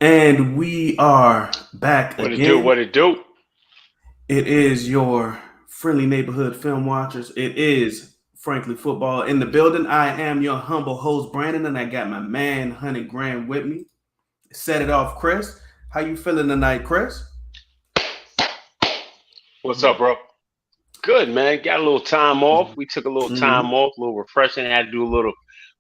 And we are back What it do? again. What it do? It is your friendly neighborhood film watchers. It is Frankly Football in the building. I am your humble host, Brandon, and I got my man, Honey Graham, with me. Set it off, Chris. How you feeling tonight, Chris? What's up, bro? Good, man. Got a little time off. We took a little Mm-hmm. time off, a little refreshing. Had to do a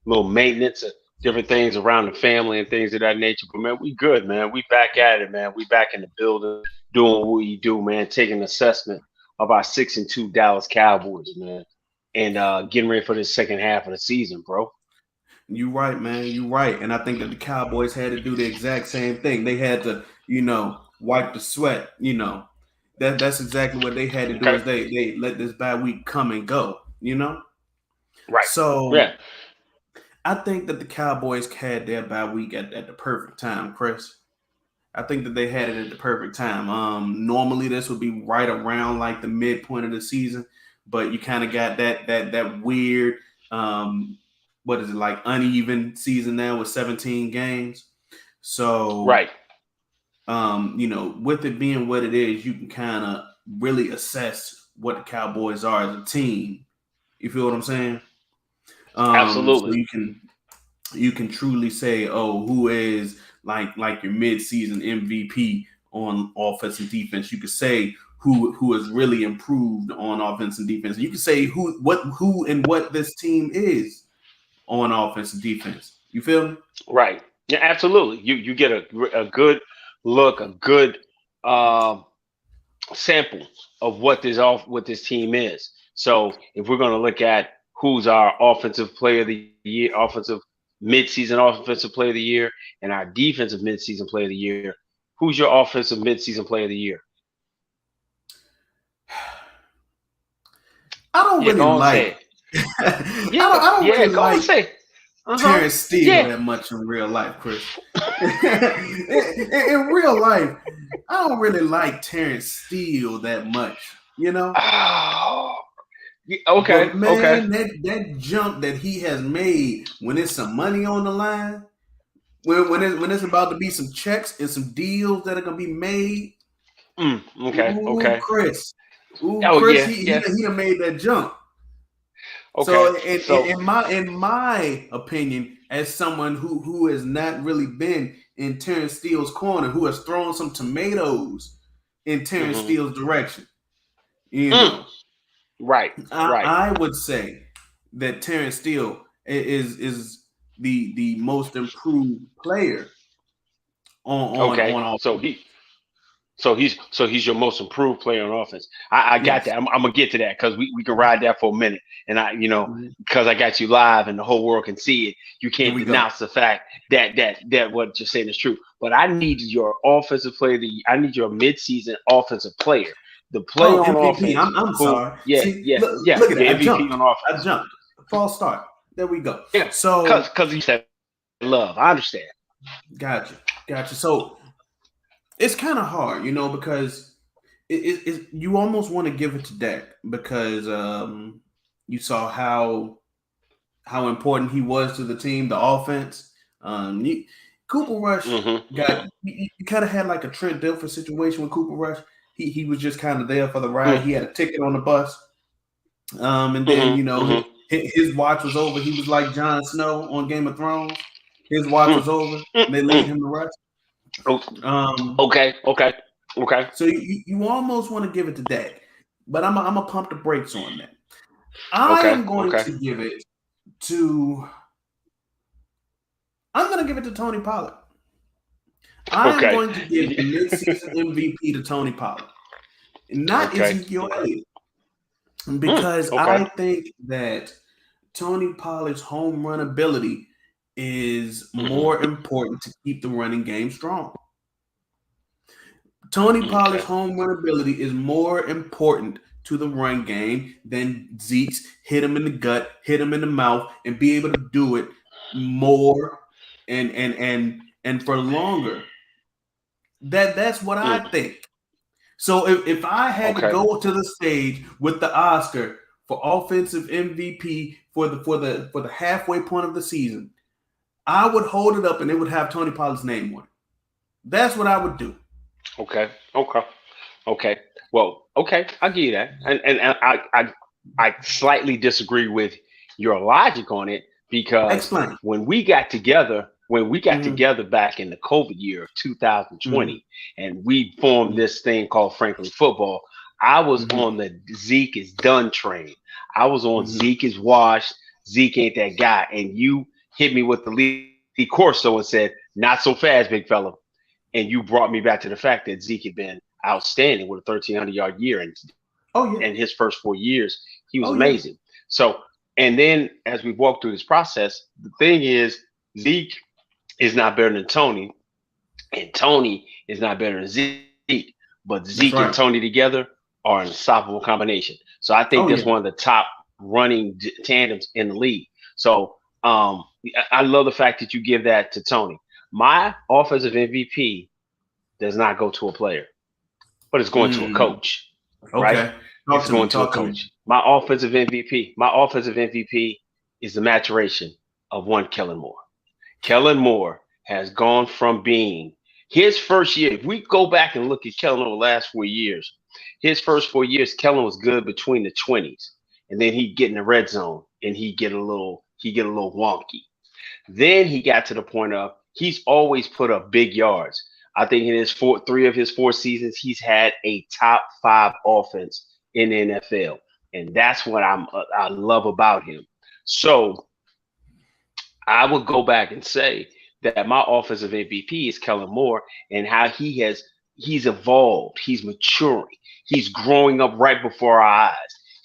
little maintenance of different things around the family and things of that nature. But man, we good, man. We back at it, man. We back in the building, doing what we do, man. Taking an assessment of our 6-2 Dallas Cowboys, man, and getting ready for the second half of the season, bro. You right, man. You right. And I think that the Cowboys had to do the exact same thing. They had to, wipe the sweat. That's exactly what they had to do. Okay, Is they let this bye week come and go. right. So Yeah. I think that the Cowboys had their bye week at the perfect time, Chris. I think that they had it at the perfect time. Normally this would be right around like the midpoint of the season, but you kind of got that weird what is it, like uneven season now with 17 games. So Right. with it being what it is, you can kind of really assess what the Cowboys are as a team. You feel what I'm saying? So Absolutely. you can truly say, oh, who is like your mid-season MVP on offense and defense. You could say who has really improved on offense and defense. You could say who and what this team is on offense and defense. You feel me? Right. Yeah, absolutely. You get a good look, a good um sample of what this team is. So if we're going to look at who's our offensive player of the year, offensive midseason offensive player of the year, and our defensive midseason player of the year, who's your offensive midseason player of the year? I don't Yeah, really go on, say like it. I Yeah, don't yeah, really go on, like say it. Uh huh. Terrence Steele Yeah. that much in real life, Chris. In real life, I don't really like Terrence Steele that much, Oh, yeah, okay, But okay. man, that jump that he has made when there's some money on the line, when it's about to be some checks and some deals that are gonna be made, Okay, okay. Ooh, Oh Chris, yeah, he yeah. done made that jump. Okay. So So, in my opinion, as someone who has not really been in Terrence Steele's corner, who has thrown some tomatoes in Terrence mhm. Steele's direction, you Mm, know, right, right. I would say that Terrence Steele is the most improved player Okay. on So offense. he's your most improved player on offense. I got Yes. that. I'm gonna get to that because we can ride that for a minute. And Mhm. because I got you live and the whole world can see it, you Here can't we go. denounce the fact that what you're saying is true. But I need your offensive player. I need your midseason offensive player, the Oh, player on MVP. offense I'm who, sorry. yeah, See, yeah, yeah, look at your that. I MVP jumped. on I offense. jumped. False start. There we go. Yeah, So because you said love. I understand. gotcha. Gotcha. So it's kind of hard, because you almost want to give it to Dak because you saw how important he was to the team, the offense. Cooper Rush Hmm. you kind of had like a Trent Dilfer situation with Cooper Rush. He was just kind of there for the ride. Hmm. He had a ticket on the bus, and then Hmm. Hmm. his watch was over. He was like Jon Snow on Game of Thrones. His watch Hmm. was over, and they laid Hmm. him to rest. Oh, Um, okay, okay, okay, so you almost want to give it to Dak, but I'm gonna pump the brakes on that. I okay, am going okay, to give it to I'm going to give it to Tony Pollard. I am okay, going to give the midseason MVP to Tony Pollard, not okay, Ezekiel okay. Elliott, because Okay. I think that Tony Pollard's home run ability is more Hmm. important to keep the running game strong. Tony Pollard's Okay. home run ability is more important to the run game than Zeke's hit him in the gut, hit him in the mouth, and be able to do it more and for longer. That's what I Mm. think. So if I had to Okay. go to the stage with the Oscar for offensive MVP for the halfway point of the season, I would hold it up and it would have Tony Pollard's name on it. That's what I would do. Okay. Okay. Okay. Well, okay, I'll give you that. And I slightly disagree with your logic on it because Explain. when we got Mm-hmm. together back in the COVID year of Mm-hmm. 2020, and we formed this thing called Franklin Football, I was Mm-hmm. on the Zeke is done train. I was on Mm-hmm. Zeke is washed. Zeke ain't that guy. And you hit me with the Lee Corso and said, "Not so fast, big fella." And you brought me back to the fact that Zeke had been outstanding with a 1,300-yard year, Oh and yeah. his first 4 years he was Oh yeah. amazing. So, and then as we walk through this process, the thing is Zeke is not better than Tony, and Tony is not better than Zeke, but Zeke and That's Tony right. together are an unstoppable combination. So I think that's Oh one of yeah. the top running tandems in the league. So I love the fact that you give that to Tony. My offensive MVP does not go to a player, but it's going to a Mm. coach, right? Okay. Talk It's to me. going to a Talk to me. coach. My offensive MVP is the maturation of one Kellen Moore. Kellen Moore has gone from being his first year. If we go back and look at Kellen over the last 4 years, his first 4 years, Kellen was good between the 20s, and then he'd get in the red zone and he'd get a little wonky. Then he got to the point of he's always put up big yards. I think in his 3 of his 4 seasons, he's had a top 5 offense in the NFL, and that's what I love about him. So I would go back and say that my offensive MVP is Kellen Moore, and how he's evolved, he's maturing, he's growing up right before our eyes.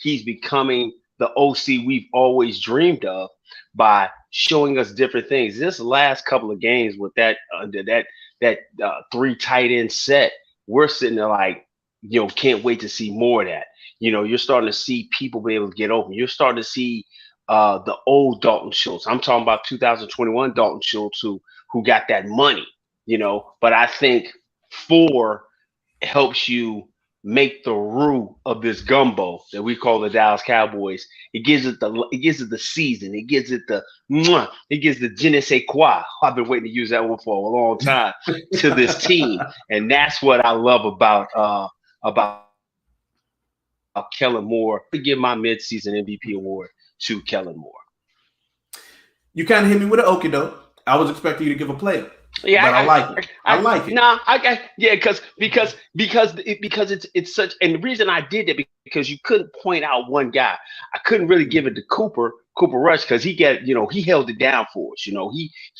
He's becoming the OC we've always dreamed of by showing us different things. This last couple of games with that three tight end set, we're sitting there like, can't wait to see more of that. You're starting to see people be able to get open. You're starting to see the old Dalton Schultz. I'm talking about 2021 Dalton Schultz who got that money. But I think four helps you make the roux of this gumbo that we call the Dallas Cowboys. It gives it the season. It gives the je ne sais quoi. I've been waiting to use that one for a long time to this team, and that's what I love about Kellen Moore. To give my midseason MVP award to Kellen Moore. You kind of hit me with an okie doke. I was expecting you to give a player, Yeah, but I like it. I like it. nah, yeah, because it's such, and the reason I did that because you couldn't point out one guy. I couldn't really give it to Cooper Rush because he held it down for us. He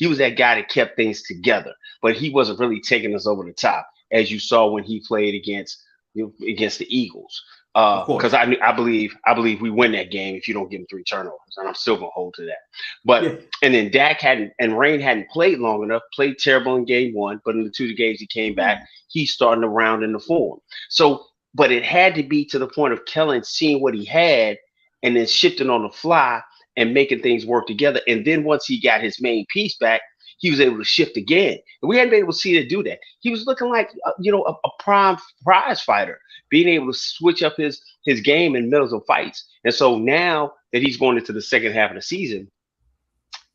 was that guy that kept things together, but he wasn't really taking us over the top as you saw when he played against the Eagles. Of Because course. I believe we win that game if you don't give him 3 turnovers, and I'm still gonna hold to that. But Yeah. and then Dak hadn't and Rain hadn't played long enough, played terrible in game one, but in the 2 games he came back, he's starting to round in the form. So, but it had to be to the point of Kellen seeing what he had and then shifting on the fly and making things work together. And then once he got his main piece back, he was able to shift again. And we hadn't been able to see it do that. He was looking like a prime prize fighter, being able to switch up his game in middles of fights. And so now that he's going into the second half of the season,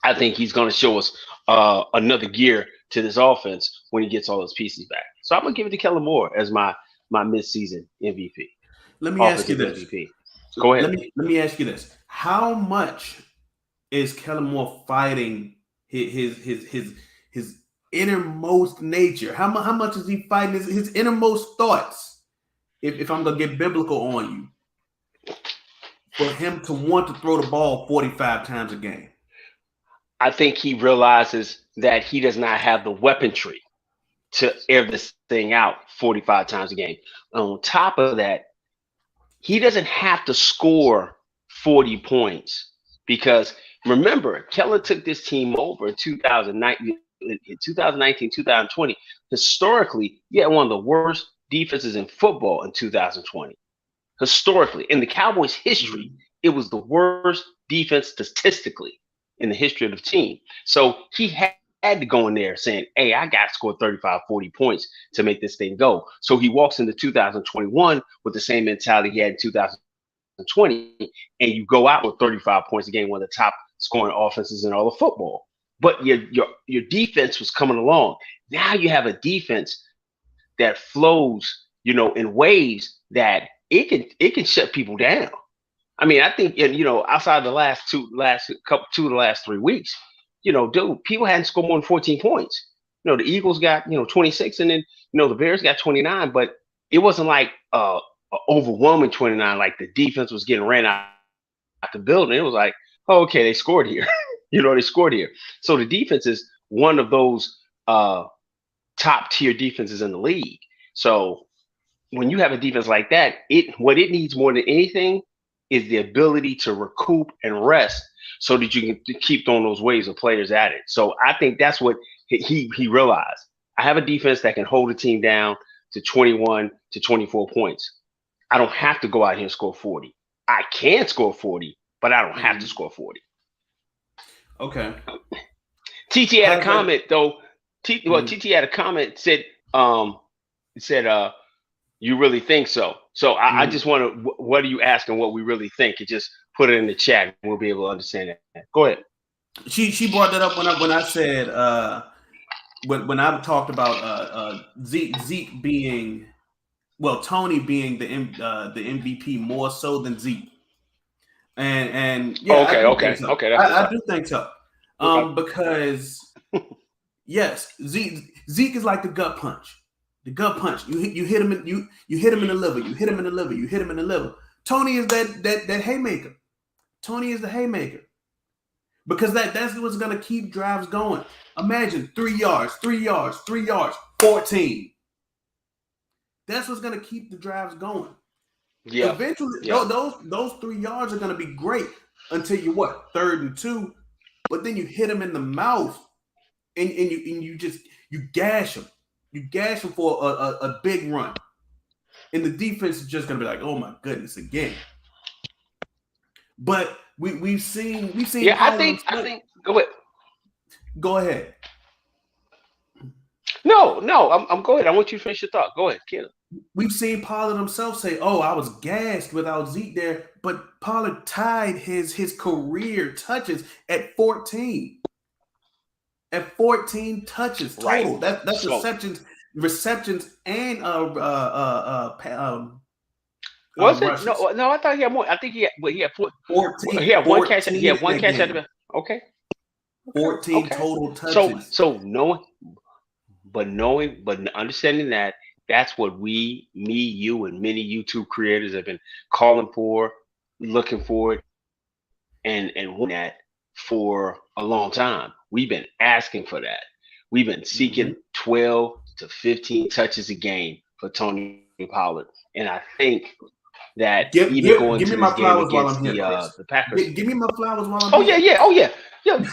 I think he's going to show us another gear to this offense when he gets all his pieces back. So I'm going to give it to Kellen Moore as my midseason MVP, Let me ask you offensive this. MVP. Go ahead. Let me ask you this. How much is Kellen Moore fighting his innermost nature? How much is he fighting his innermost thoughts? If I'm gonna get biblical on you, for him to want to throw the ball 45 times a game. I think he realizes that he does not have the weaponry to air this thing out 45 times a game. On top of that, he doesn't have to score 40 points because remember, Kellen took this team over in 2019, 2020. Historically, you had one of the worst defenses in football in 2020. Historically, in the Cowboys' history, it was the worst defense statistically in the history of the team. So he had to go in there saying, hey, I got to score 35, 40 points to make this thing go. So he walks into 2021 with the same mentality he had in 2020, and you go out with 35 points a game, one of the top scoring offenses in all of football. But your defense was coming along. Now you have a defense that flows, in waves that it can shut people down. I mean, I think, and outside the last 3 weeks, dude, people hadn't scored more than 14 points. The Eagles got 26, and then the Bears got 29, but it wasn't like a overwhelming 29. Like the defense was getting ran out the building. It was like, oh, okay, they scored here. They scored here. So the defense is one of those top tier defenses in the league. So when you have a defense like that, what it needs more than anything is the ability to recoup and rest so that you can keep throwing those waves of players at it. So I think that's what he realized. I have a defense that can hold a team down to 21 to 24 points. I don't have to go out here and score 40. I can score 40, but I don't have to score 40. Okay. TT had a comment though. TT had a comment said you really think so? So I just want to. What are you asking? What we really think? And just put it in the chat, and we'll be able to understand that. Go ahead. She brought that up when I said when I talked about Zeke being, well, Tony being the MVP more so than Zeke, and yeah, okay. I do think so, because yes, Zeke is like the gut punch. The gut punch. You hit him in you hit him in the liver. You hit him in the liver. You hit him in the liver. Tony is that haymaker. Tony is the haymaker. Because that's what's gonna keep drives going. Imagine 3 yards, 3 yards, 3 yards, 14. That's what's gonna keep the drives going. Yeah. Eventually, those 3 yards are gonna be great until you 3rd and 2, but then you hit him in the mouth, and you gash him. You gash him for a big run, and the defense is just gonna be like, "Oh my goodness, again." But we've seen. Yeah, I think. Go ahead. Go ahead. No, I'm go ahead. I want you to finish your thought. Go ahead, kid. We've seen Pollard himself say, "Oh, I was gassed without Zeke there," but Pollard tied his career touches at 14. At 14 touches total. Right. That's receptions, and was it? No, I thought he had more. I think he had 14. He had one catch. He had one catch at the okay. 14 total touches. So knowing, but understanding that that's what me, you, and many YouTube creators have been calling for, looking for it, and wanting that for a long time. We've been asking for that. We've been seeking 12 to 15 touches a game for Tony Pollard, and I think that give me my flowers while I'm here, the Packers. Give me my flowers while I'm here. Yeah. I'm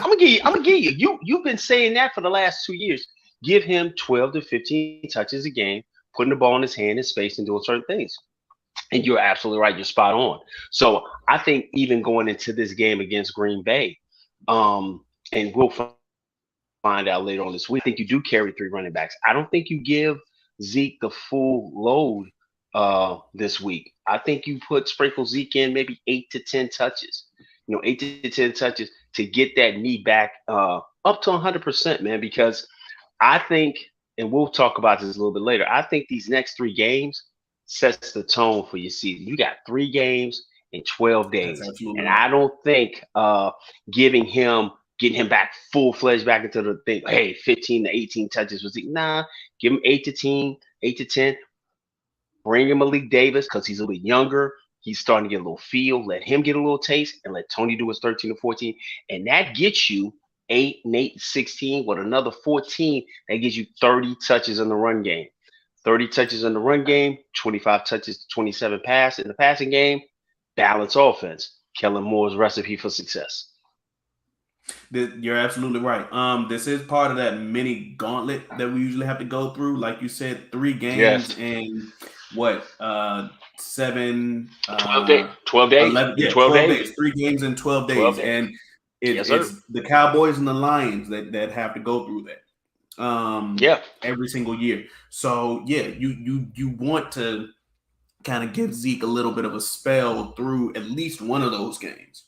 gonna give you. You've been saying that for the last 2 years. Give him 12 to 15 touches a game, putting the ball in his hand in space and doing certain things. And you're absolutely right. You're spot on. So I think even going into this game against Green Bay, and we'll find out later on this week, I think you do carry 3 running backs. I don't think you give Zeke the full load this week. I think you sprinkle Zeke in maybe 8 to 10 touches. 8 to 10 touches to get that knee back up to 100%, man. Because I think, and we'll talk about this a little bit later, I think these next 3 games sets the tone for your season. You got 3 games in 12 days. And I don't think getting him back full-fledged back into the thing, hey, 15 to 18 touches was nah, give him 8 to 10. Bring him Malik Davis because he's a little bit younger. He's starting to get a little feel. Let him get a little taste and let Tony do his 13 to 14. And that gets you 8 and 8 and 16 with another 14. That gives you 30 touches in the run game. 30 touches in the run game, 25 touches to 27 pass in the passing game. Balanced offense. Kellen Moore's recipe for success. You're absolutely right. This is part of that mini gauntlet that we usually have to go through. Like you said, 3 games in 7 12 days 12 days 3 games in 12 days. 12 days. And it's the Cowboys and the Lions that have to go through that every single year. So you want to kind of give Zeke a little bit of a spell through at least one of those games.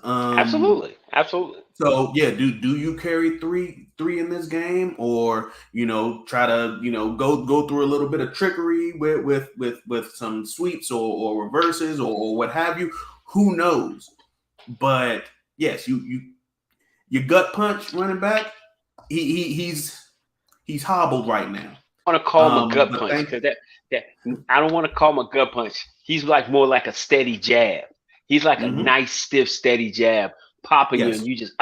Absolutely. So yeah, do you carry three in this game, or try to go through a little bit of trickery with some sweeps or reverses or what have you? Who knows? But yes, your gut punch running back. He's hobbled right now. Want to call him a gut But punch thank because that I don't want to call him a gut punch. He's like more like a steady jab. He's like a hmm nice stiff steady jab popping you, and yes, you just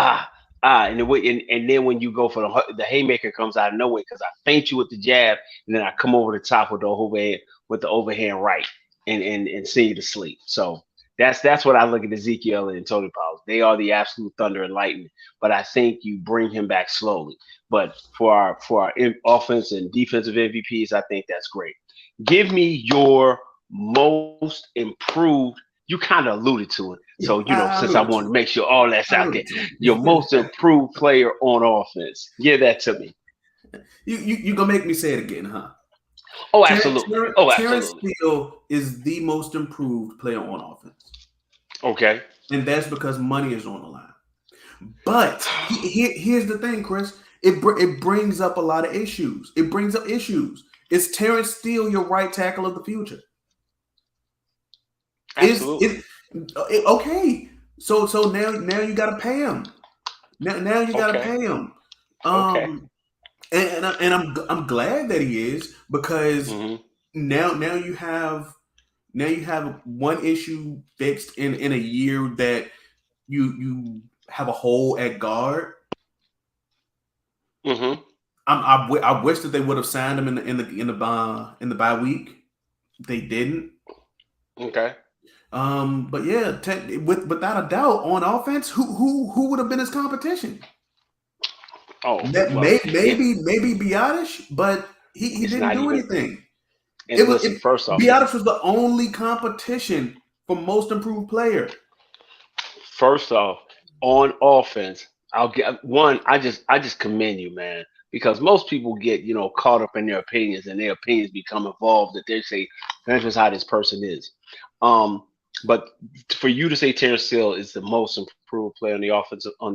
and then when you go for the haymaker comes out of nowhere because I feint you with the jab, and then I come over the top with the overhand right, and send you to sleep. So that's what I look at Ezekiel and Tony Powell. They are the absolute thunder and lightning. But I think you bring him back slowly. But for our offense and defensive MVPs, I think that's great. Give me your most improved. You kind of alluded to it, yeah. so I since I alluded want to to it. make sure all that's I out there, alluded to your most it. improved player on offense. Give that to me. You gonna make me say it again, huh? Oh, absolutely. Oh, Terrence absolutely. Steele is the most improved player on offense, Okay. and that's because money is on the line. But here's the thing, Chris. It brings up a lot of issues. It brings up issues. Is Terrence Steele your right tackle of the future? Is Absolutely. it okay? So now you got to pay him. Now you got to Okay. pay him. Okay. Um, and I'm glad that he is, because Hmm. now you have one issue fixed in a year that you have a hole at guard. Hmm. I wish that they would have signed him in the bye week. They didn't. Okay. But yeah, without a doubt, on offense, who would have been his competition? Oh well, Maybe Biotish, but he it's didn't not do even. anything. And listen, first off, Biotish was the only competition for most improved player. First off, on offense, I'll get one. I just commend you, man, because most people get caught up in their opinions, and their opinions become involved. That they say that's just how this person is. Um, but for you to say Terrence Steele is the most improved player on the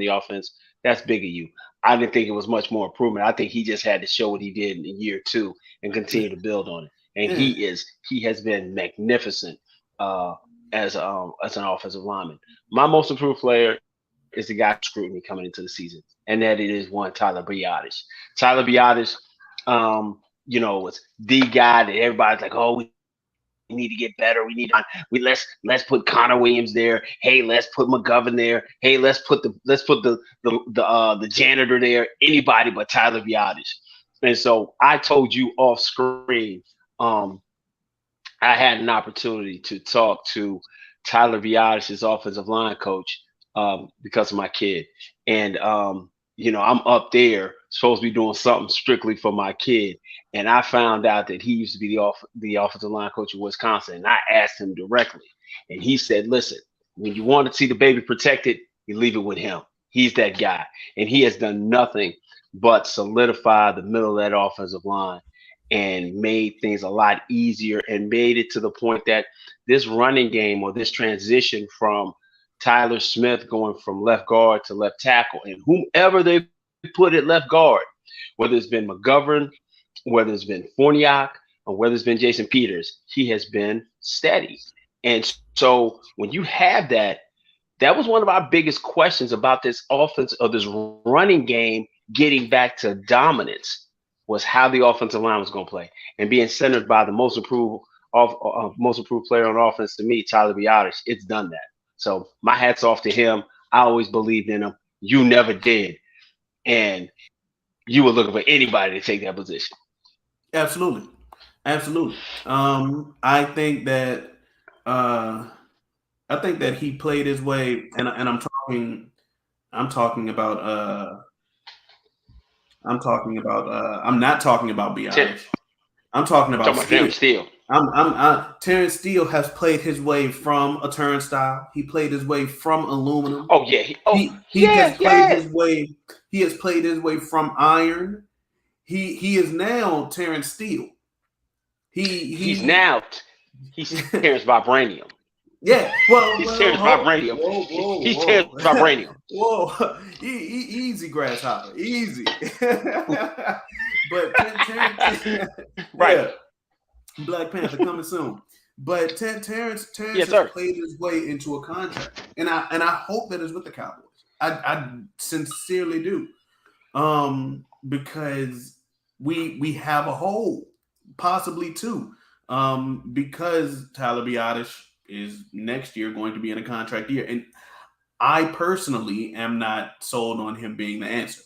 offense, that's big of you. I didn't think it was much more improvement. I think he just had to show what he did in year two and continue to build on it. And Yeah. he has been magnificent uh, as an offensive lineman. My most improved player is the guy scrutiny coming into the season, and that it is one Tyler Biotish. Tyler Biotish, was the guy that everybody's like, oh, we need to get better. Let's put Connor Williams there. Hey, let's put McGovern there. Hey, let's put the janitor there. Anybody but Tyler Biotish. And so I told you off screen. Um, I had an opportunity to talk to Tyler Biadish's offensive line coach because of my kid, and I'm up there supposed to be doing something strictly for my kid, and I found out that he used to be the offensive line coach in Wisconsin, and I asked him directly, and he said, "Listen, when you want to see the baby protected, you leave it with him. He's that guy, and he has done nothing but solidify the middle of that offensive line." And made things a lot easier and made it to the point that this running game or this transition from Tyler Smith going from left guard to left tackle and whomever they put at left guard, whether it's been McGovern, whether it's been Forniak, or whether it's been Jason Peters, he has been steady. And so when you have that, that was one of our biggest questions about this offense or this running game getting back to dominance was how the offensive line was going to play and being centered by the most improved player on offense to me, Tyler Biotish. It's done that. So my hats off to him. I always believed in him. You never did, and you were looking for anybody to take that position. Absolutely, absolutely. I think that uh, he played his way, and I'm talking about I'm not talking about Ter- Biotish. I'm talking about Talking about Terrence Steele. Steele. Terrence Steele has played his way from a turnstile. He played his way from aluminum. Oh yeah. Oh He has yeah. played Yeah. his way. He has played his way from iron. He is now Terrence Steele. He's He now he's Terrence Vibranium. Yeah. Well, He's well, Terrence Vibranium. He's Terrence whoa. Vibranium. Whoa. Easy, grasshopper. Easy. But Right. yeah, Black Panther coming soon. But Terrence Yes, has sir. played his way into a contract, and I hope that is with the Cowboys. I sincerely do, because we have a hole, possibly two, because Tyler Biotish is next year going to be in a contract year, and I personally am not sold on him being the answer.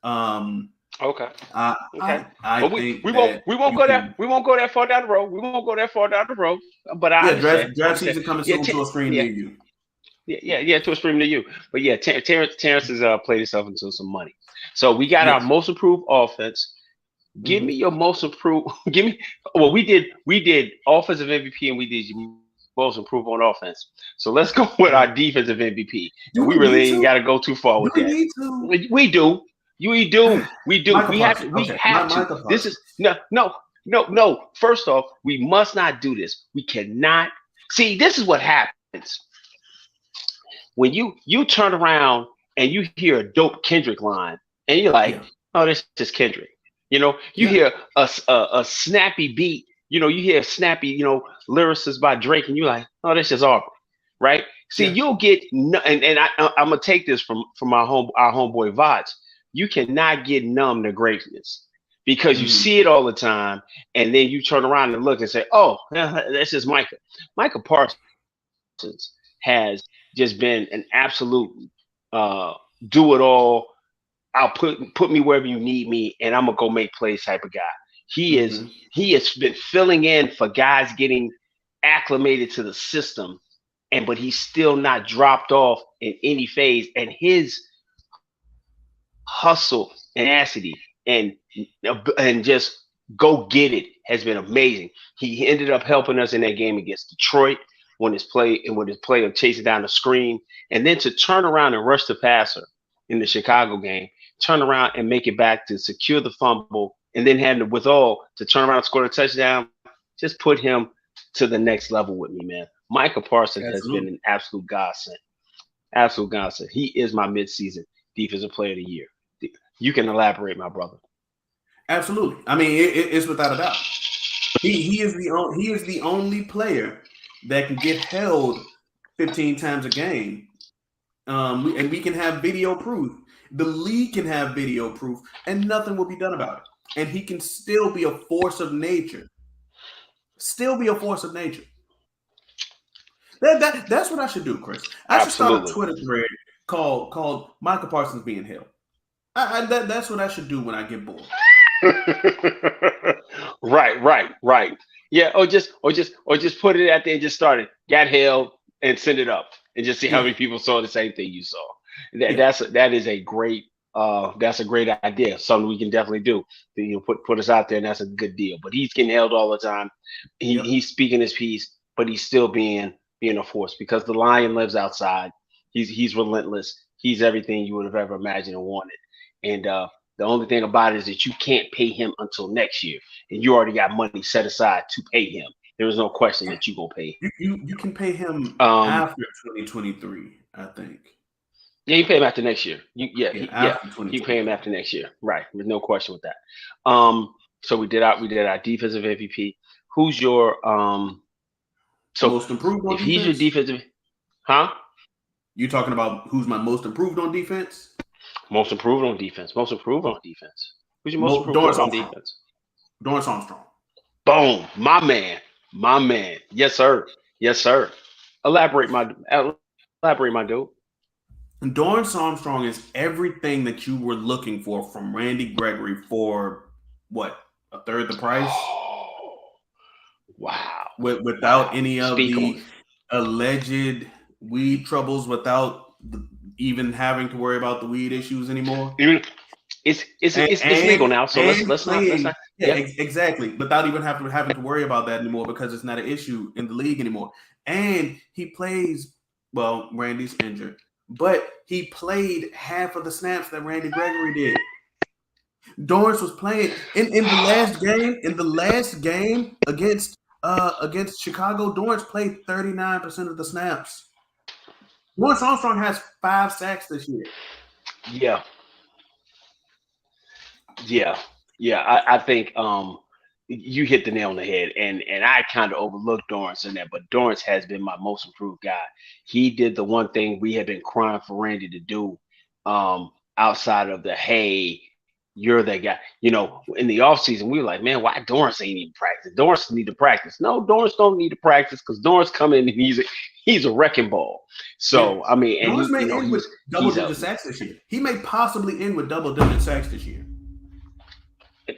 Um, Okay. I Okay. I But we think we won't that we won't you go that can. we won't go that far down the road. We won't go that far down the road. But I Yeah, understand. I draft understand. season coming Yeah. soon to a screen Yeah. near you. Yeah. To a stream to you. But yeah, Terrence has played himself into some money. So we got our Yes. most improved offense. Give me Mm-hmm. your most improved. Give me. Well, we did offensive MVP and we did most improved on offense. So let's go with our defensive MVP, and we Do really we ain't need got to to? go too far with Do that. we need to? We do. We do. Michael We have to. Parsons. We Okay, have to. Michael This is Parsons. no. First off, we must not do this. We cannot. See, this is what happens when you turn around and you hear a dope Kendrick line, and you're like, Yeah. oh, this is Kendrick. You Yeah. hear a snappy beat. You hear snappy, lyricists by Drake, and you're like, oh, this is Aubrey, right? See, Yeah. you'll get, and I'm gonna take this from our homeboy Voch. You cannot get numb to greatness because you Mm-hmm. see it all the time, and then you turn around and look and say, oh, that's just Micah. Micah Parsons has just been an absolute uh, do it all. I'll put me wherever you need me, and I'm gonna go make plays type of guy. He is Mm-hmm. he has been filling in for guys getting acclimated to the system, and but he's still not dropped off in any phase. And his hustle and tenacity and just go get it has been amazing. He ended up helping us in that game against Detroit when his play of chasing down the screen, and then to turn around and rush the passer in the Chicago game, turn around and make it back to secure the fumble, and then had the withal to turn around and score a touchdown. Just put him to the next level with me, man. Micah Parsons has been Absolutely. an absolute godsend. Absolute godsend. He is my midseason defensive player of the year. You can elaborate, my brother. Absolutely. I mean, it's without a doubt. He is the only player that can get held 15 times a game. And we can have video proof. The league can have video proof, and nothing will be done about it. And he can still be a force of nature. Still be a force of nature. That's what I should do, Chris. I should start a Absolutely. Twitter thread called Michael Parsons being held. That's what I should do when I get bored. Right. Yeah, or just put it out there and just start it. Got held and send it up and just see how Yeah, many people saw the same thing you saw. yeah, That is a great that's a great idea. Something we can definitely do. Put us out there, and that's a good deal. But he's getting held all the time. yep. He's speaking his piece, but he's still being a force because the lion lives outside. He's relentless. He's everything you would have ever imagined and wanted. And the only thing about it is that you can't pay him until next year, and you already got money set aside to pay him. There is no question that you're gonna pay him. You can pay him Um, after 2023, I think. yeah, you pay him after next year. Yeah, Yeah, after you pay him 2023. after next year. Right, there's no question with that. So we did our defensive MVP. Who's your So Most improved on if he's your defense? defensive, huh? You talking about who's my most improved on defense? Most improved on defense. Most improved on defense. Who's your most improved Dorrance player on Armstrong. defense? Dorrance Armstrong. Boom, my man, my man. Yes, sir. Yes, sir. Elaborate, my dude. And Dorrance Armstrong is everything that you were looking for from Randy Gregory for what, a third the price? Oh, wow, Without wow. any of Speak on the it. alleged weed troubles, without even having to worry about the weed issues anymore. Even it's legal now, so let's And let's not let's playing, not. yeah, Yeah. exactly, without even having to worry about that anymore because it's not an issue in the league anymore. And he plays well. Randy's injured, but he played half of the snaps that Randy Gregory did. Dorrance was playing in the last game against Against Chicago, Dorrance played 39% of the snaps. Lawrence Armstrong has 5 sacks this year. Yeah, yeah, yeah. I think you hit the nail on the head, and I kind of overlooked Dorrance in that, but Dorrance has been my most improved guy. He did the one thing we have been crying for Randy to do, outside of the hey, you're that guy. In the offseason, we were like, man, why Dorrance ain't even practice? Dorrance need to practice. No, Dorrance don't need to practice because Dorrance come in and he's a wrecking ball. Yeah. So I mean, and Lawrence he, may end with he's a double-digit sacks this year. He may possibly end with double-digit sacks this year.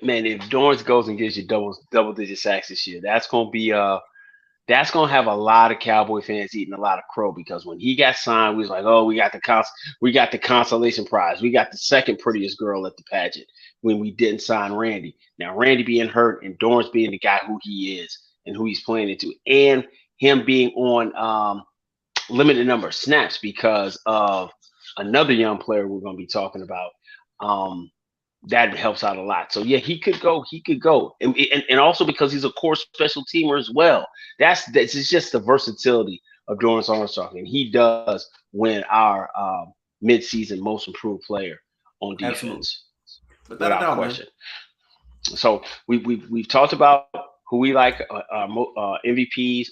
man. If Dorrance goes and gives you double digit sacks this year, that's gonna have a lot of Cowboy fans eating a lot of crow because when he got signed, we was like, oh, we got the consolation prize, we got the second prettiest girl at the pageant when we didn't sign Randy. Now Randy being hurt and Dorrance being the guy who he is and who he's playing into, and him being on limited number of snaps because of another young player we're going to be talking about. Um, that helps out a lot. So yeah, he could go. He could go, and also because he's a core special teamer as well. That's it's just the versatility of Dorrance Armstrong, and he does win our midseason most improved player on Absolutely. defense Without a without doubt, man. question. So we've talked about who we like, MVPs,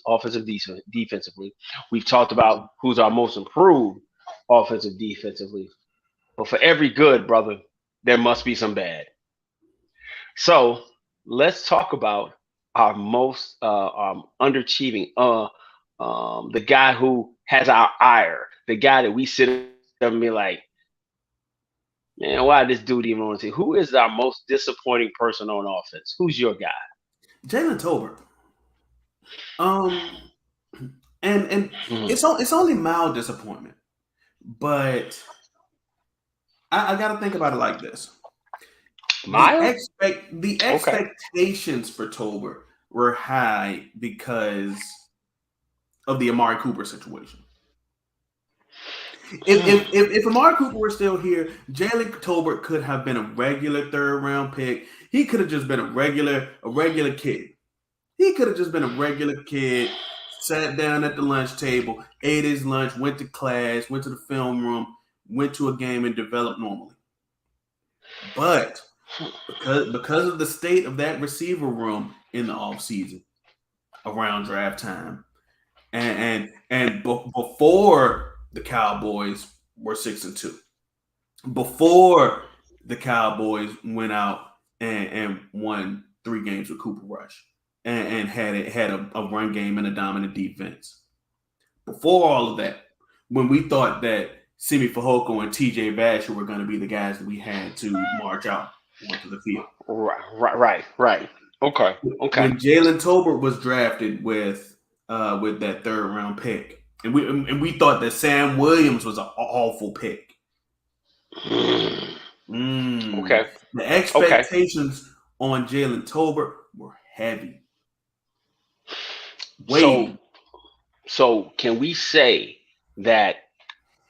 defensively. We've talked about who's our most improved offensive defensively. But for every good, brother, there must be some bad. So let's talk about our most underachieving, the guy who has our ire, the guy that we sit up and be like, man, why this dude even on the team? Who is our most disappointing person on offense? Who's your guy? Jalen Tolbert. Um, and Mhm. it's only mild disappointment, but I got to think about it like this: Miles? the Okay. expectations for Tolbert were high because of the Amari Cooper situation. If Amari Cooper were still here, Jalen Tolbert could have been a regular third-round pick. He could have just been a regular kid. He could have just been a regular kid, sat down at the lunch table, ate his lunch, went to class, went to the film room, went to a game, and developed normally. But because of the state of that receiver room in the offseason around draft time, and before the Cowboys were 6-2, before the Cowboys went out and won 3 games with Cooper Rush and had a run game and a dominant defense. Before all of that, when we thought that Simi Fehoko and TJ Vasher were going to be the guys that we had to march out onto the field. Right. Okay. Okay. When Jalen Tolbert was drafted with that third-round pick, and we thought that Sam Williams was an awful pick. Mm. Okay. The Okay. expectations on Jalen Tolbert were heavy, So weighty. can we say that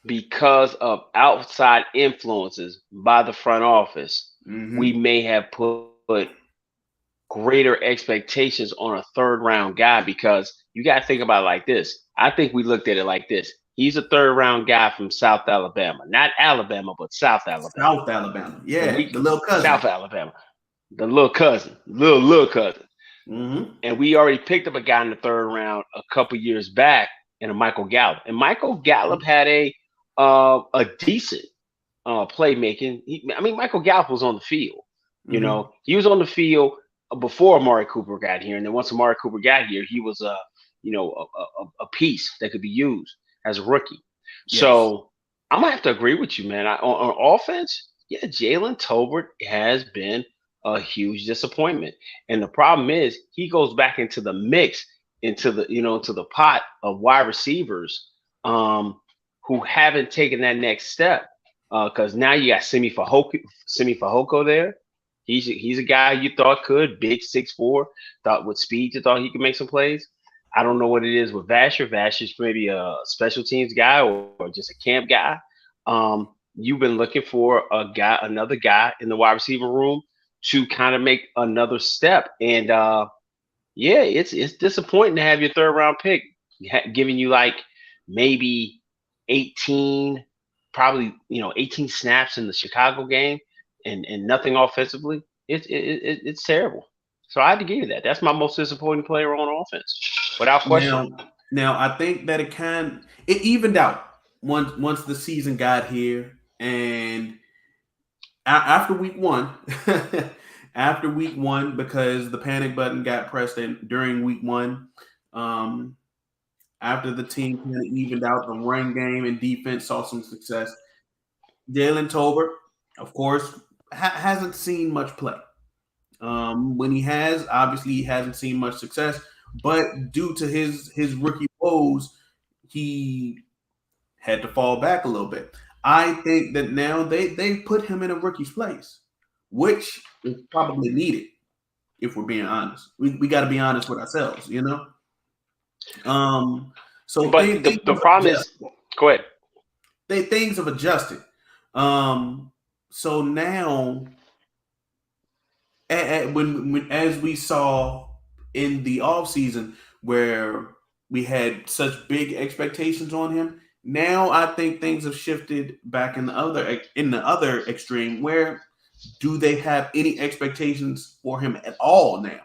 because of outside influences by the front office, we Mm-hmm. may have put greater expectations on a third round guy? Because you got to think about it like this. I think we looked at it like this. He's a third round guy from South Alabama, not Alabama, but South Alabama. South Alabama, And yeah, we the little South cousin. Alabama, the little cousin, little cousin. Mm-hmm. And we already picked up a guy in the third round a couple years back in a Michael Gallup. And Michael Gallup had a decent playmaking. I mean, Michael Gallup was on the field. Mm-hmm. He was on the field before Amari Cooper got here, and then once Amari Cooper got here, he was a piece that could be used as a rookie. Yes, So I'm gonna have to agree with you, man. On offense, yeah, Jalen Tolbert has been a huge disappointment, and the problem is he goes back into the mix, into the pot of wide receivers who haven't taken that next step. Because now you got Simi Fahoko there. He's a guy you thought could big 6'4", thought with speed, you thought he could make some plays. I don't know what it is with Vasher. Vasher's maybe a special teams guy or just a camp guy. You've been looking for another guy in the wide receiver room to kind of make another step. And Yeah, it's disappointing to have your third round pick giving you like maybe 18, probably 18 snaps in the Chicago game and nothing offensively. It's terrible. So I had to give you that. That's my most disappointing player on offense, without question. Now, now I think that it evened out once the season got here, and after week one, after week one, because the panic button got pressed during week one. Um, After the team kind of evened out, the run game and defense saw some success. Jalen Tolbert, of course, hasn't seen much play. When he has, obviously, he hasn't seen much success. But due to his rookie woes, he had to fall back a little bit. I think that now they put him in a rookie's place, which is probably needed. If we're being honest, we got to be honest with ourselves, you know. Um, so But the problem is, go ahead. things have adjusted. Um, so now, as we saw in the off season, where we had such big expectations on him, now I think things have shifted back in the other extreme. Where do they have any expectations for him at all now?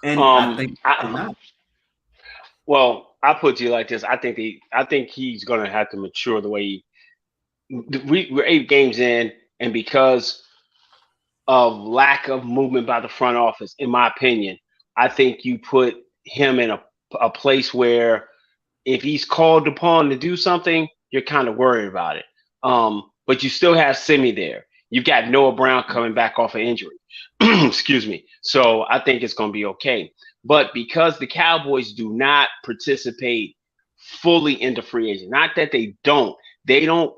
And I think I, not. well, I put you like this. I think he's going to have to mature the way we're 8 games in, and because of lack of movement by the front office, in my opinion, I think you put him in a place where if he's called upon to do something, you're kind of worried about it. But you still have Simi there. You've got Noah Brown coming back off an injury. Excuse me. So I think it's going to be okay. But because the Cowboys do not participate fully into free agent, not that they don't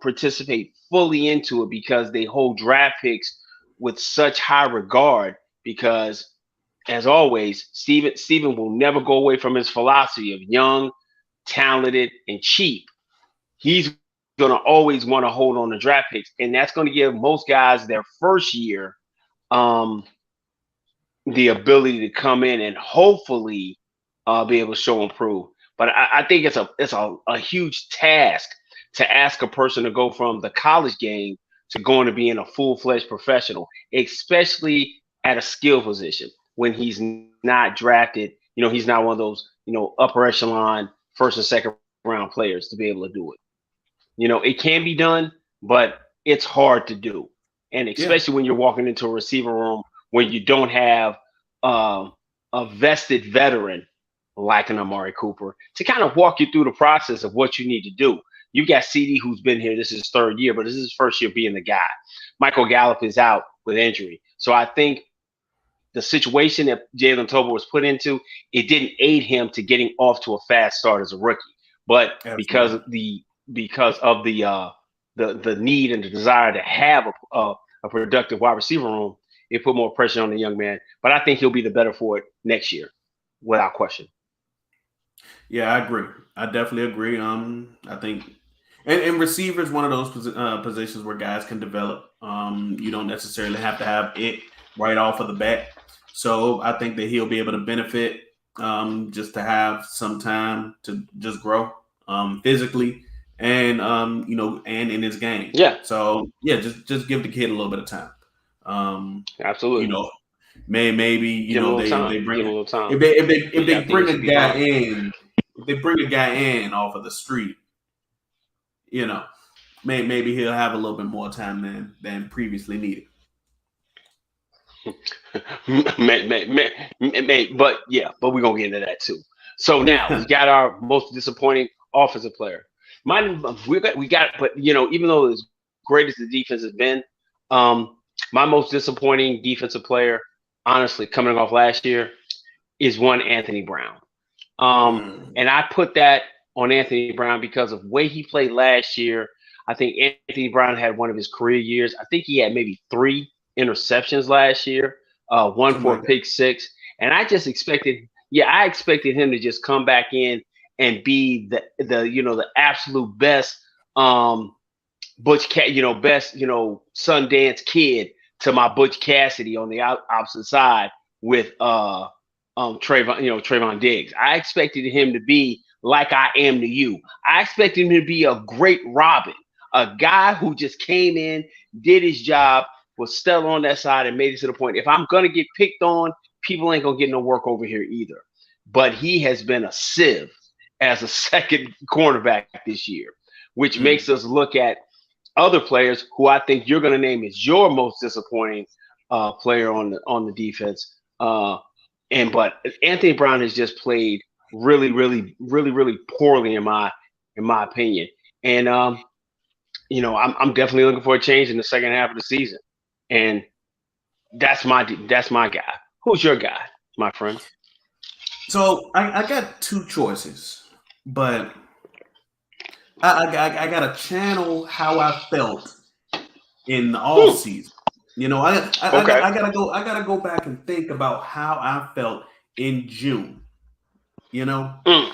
participate fully into it because they hold draft picks with such high regard. Because as always, Steven will never go away from his philosophy of young, talented, and cheap. He's going to always want to hold on to draft picks, and that's going to give most guys their first year um, the ability to come in and hopefully be able to show improve. But I think it's a huge task to ask a person to go from the college game to going to being a full fledged professional, especially at a skill position when he's not drafted. He's not one of those upper echelon first and second round players to be able to do it. It can be done, but it's hard to do. And Yeah, especially when you're walking into a receiver room when you don't have um, a vested veteran like an Amari Cooper to kind of walk you through the process of what you need to do. You got CD who's been here. This is his third year, but this is his first year being the guy. Michael Gallup is out with injury. So I think the situation that Jalen Tolbert was put into, it didn't aid him to getting off to a fast start as a rookie. But absolutely. because of the need and the desire to have a productive wide receiver room, it put more pressure on the young man. But I think he'll be the better for it next year, without question. Yeah, I agree. I definitely agree. I think, and receiver is one of those positions where guys can develop. You don't necessarily have to have it right off of the bat. So I think that he'll be able to benefit just to have some time to just grow physically and and in his game. Yeah, So yeah, just give the kid a little bit of time. You absolutely. know, maybe Give him a little they time. Give bring him a little time. if Yeah, I they think bring it a should be guy fine. in if they bring a guy in off of the street, you know, maybe he'll have a little bit more time than previously needed. But yeah, but we're gonna get into that too. So now we got our most disappointing offensive player. Mine, we got, but even though as great as the defense has been, um, my most disappointing defensive player, honestly, coming off last year, is one Anthony Brown. Mm, And I put that on Anthony Brown because of the way he played last year. I think Anthony Brown had one of his career years. I think he had maybe 3 interceptions last year, one something for a like that. pick six. And I expected him to just come back in and be the absolute best best Sundance kid to my Butch Cassidy on the opposite side with Trayvon Diggs. I expected him to be like I am to you. I expected him to be a great Robin, a guy who just came in, did his job, was stellar on that side, and made it to the point. If I'm gonna get picked on, people ain't gonna get no work over here either. But he has been a sieve as a second cornerback this year, which makes us look at other players who I think you're going to name as your most disappointing player on the defense. But Anthony Brown has just played really, really, really, really poorly in my opinion. And I'm definitely looking for a change in the second half of the season. And that's my guy. Who's your guy, my friend? So I got two choices, but I got to channel how I felt in the off Hmm. season. I Okay. gotta go back and think about how I felt in June. You know, Mm.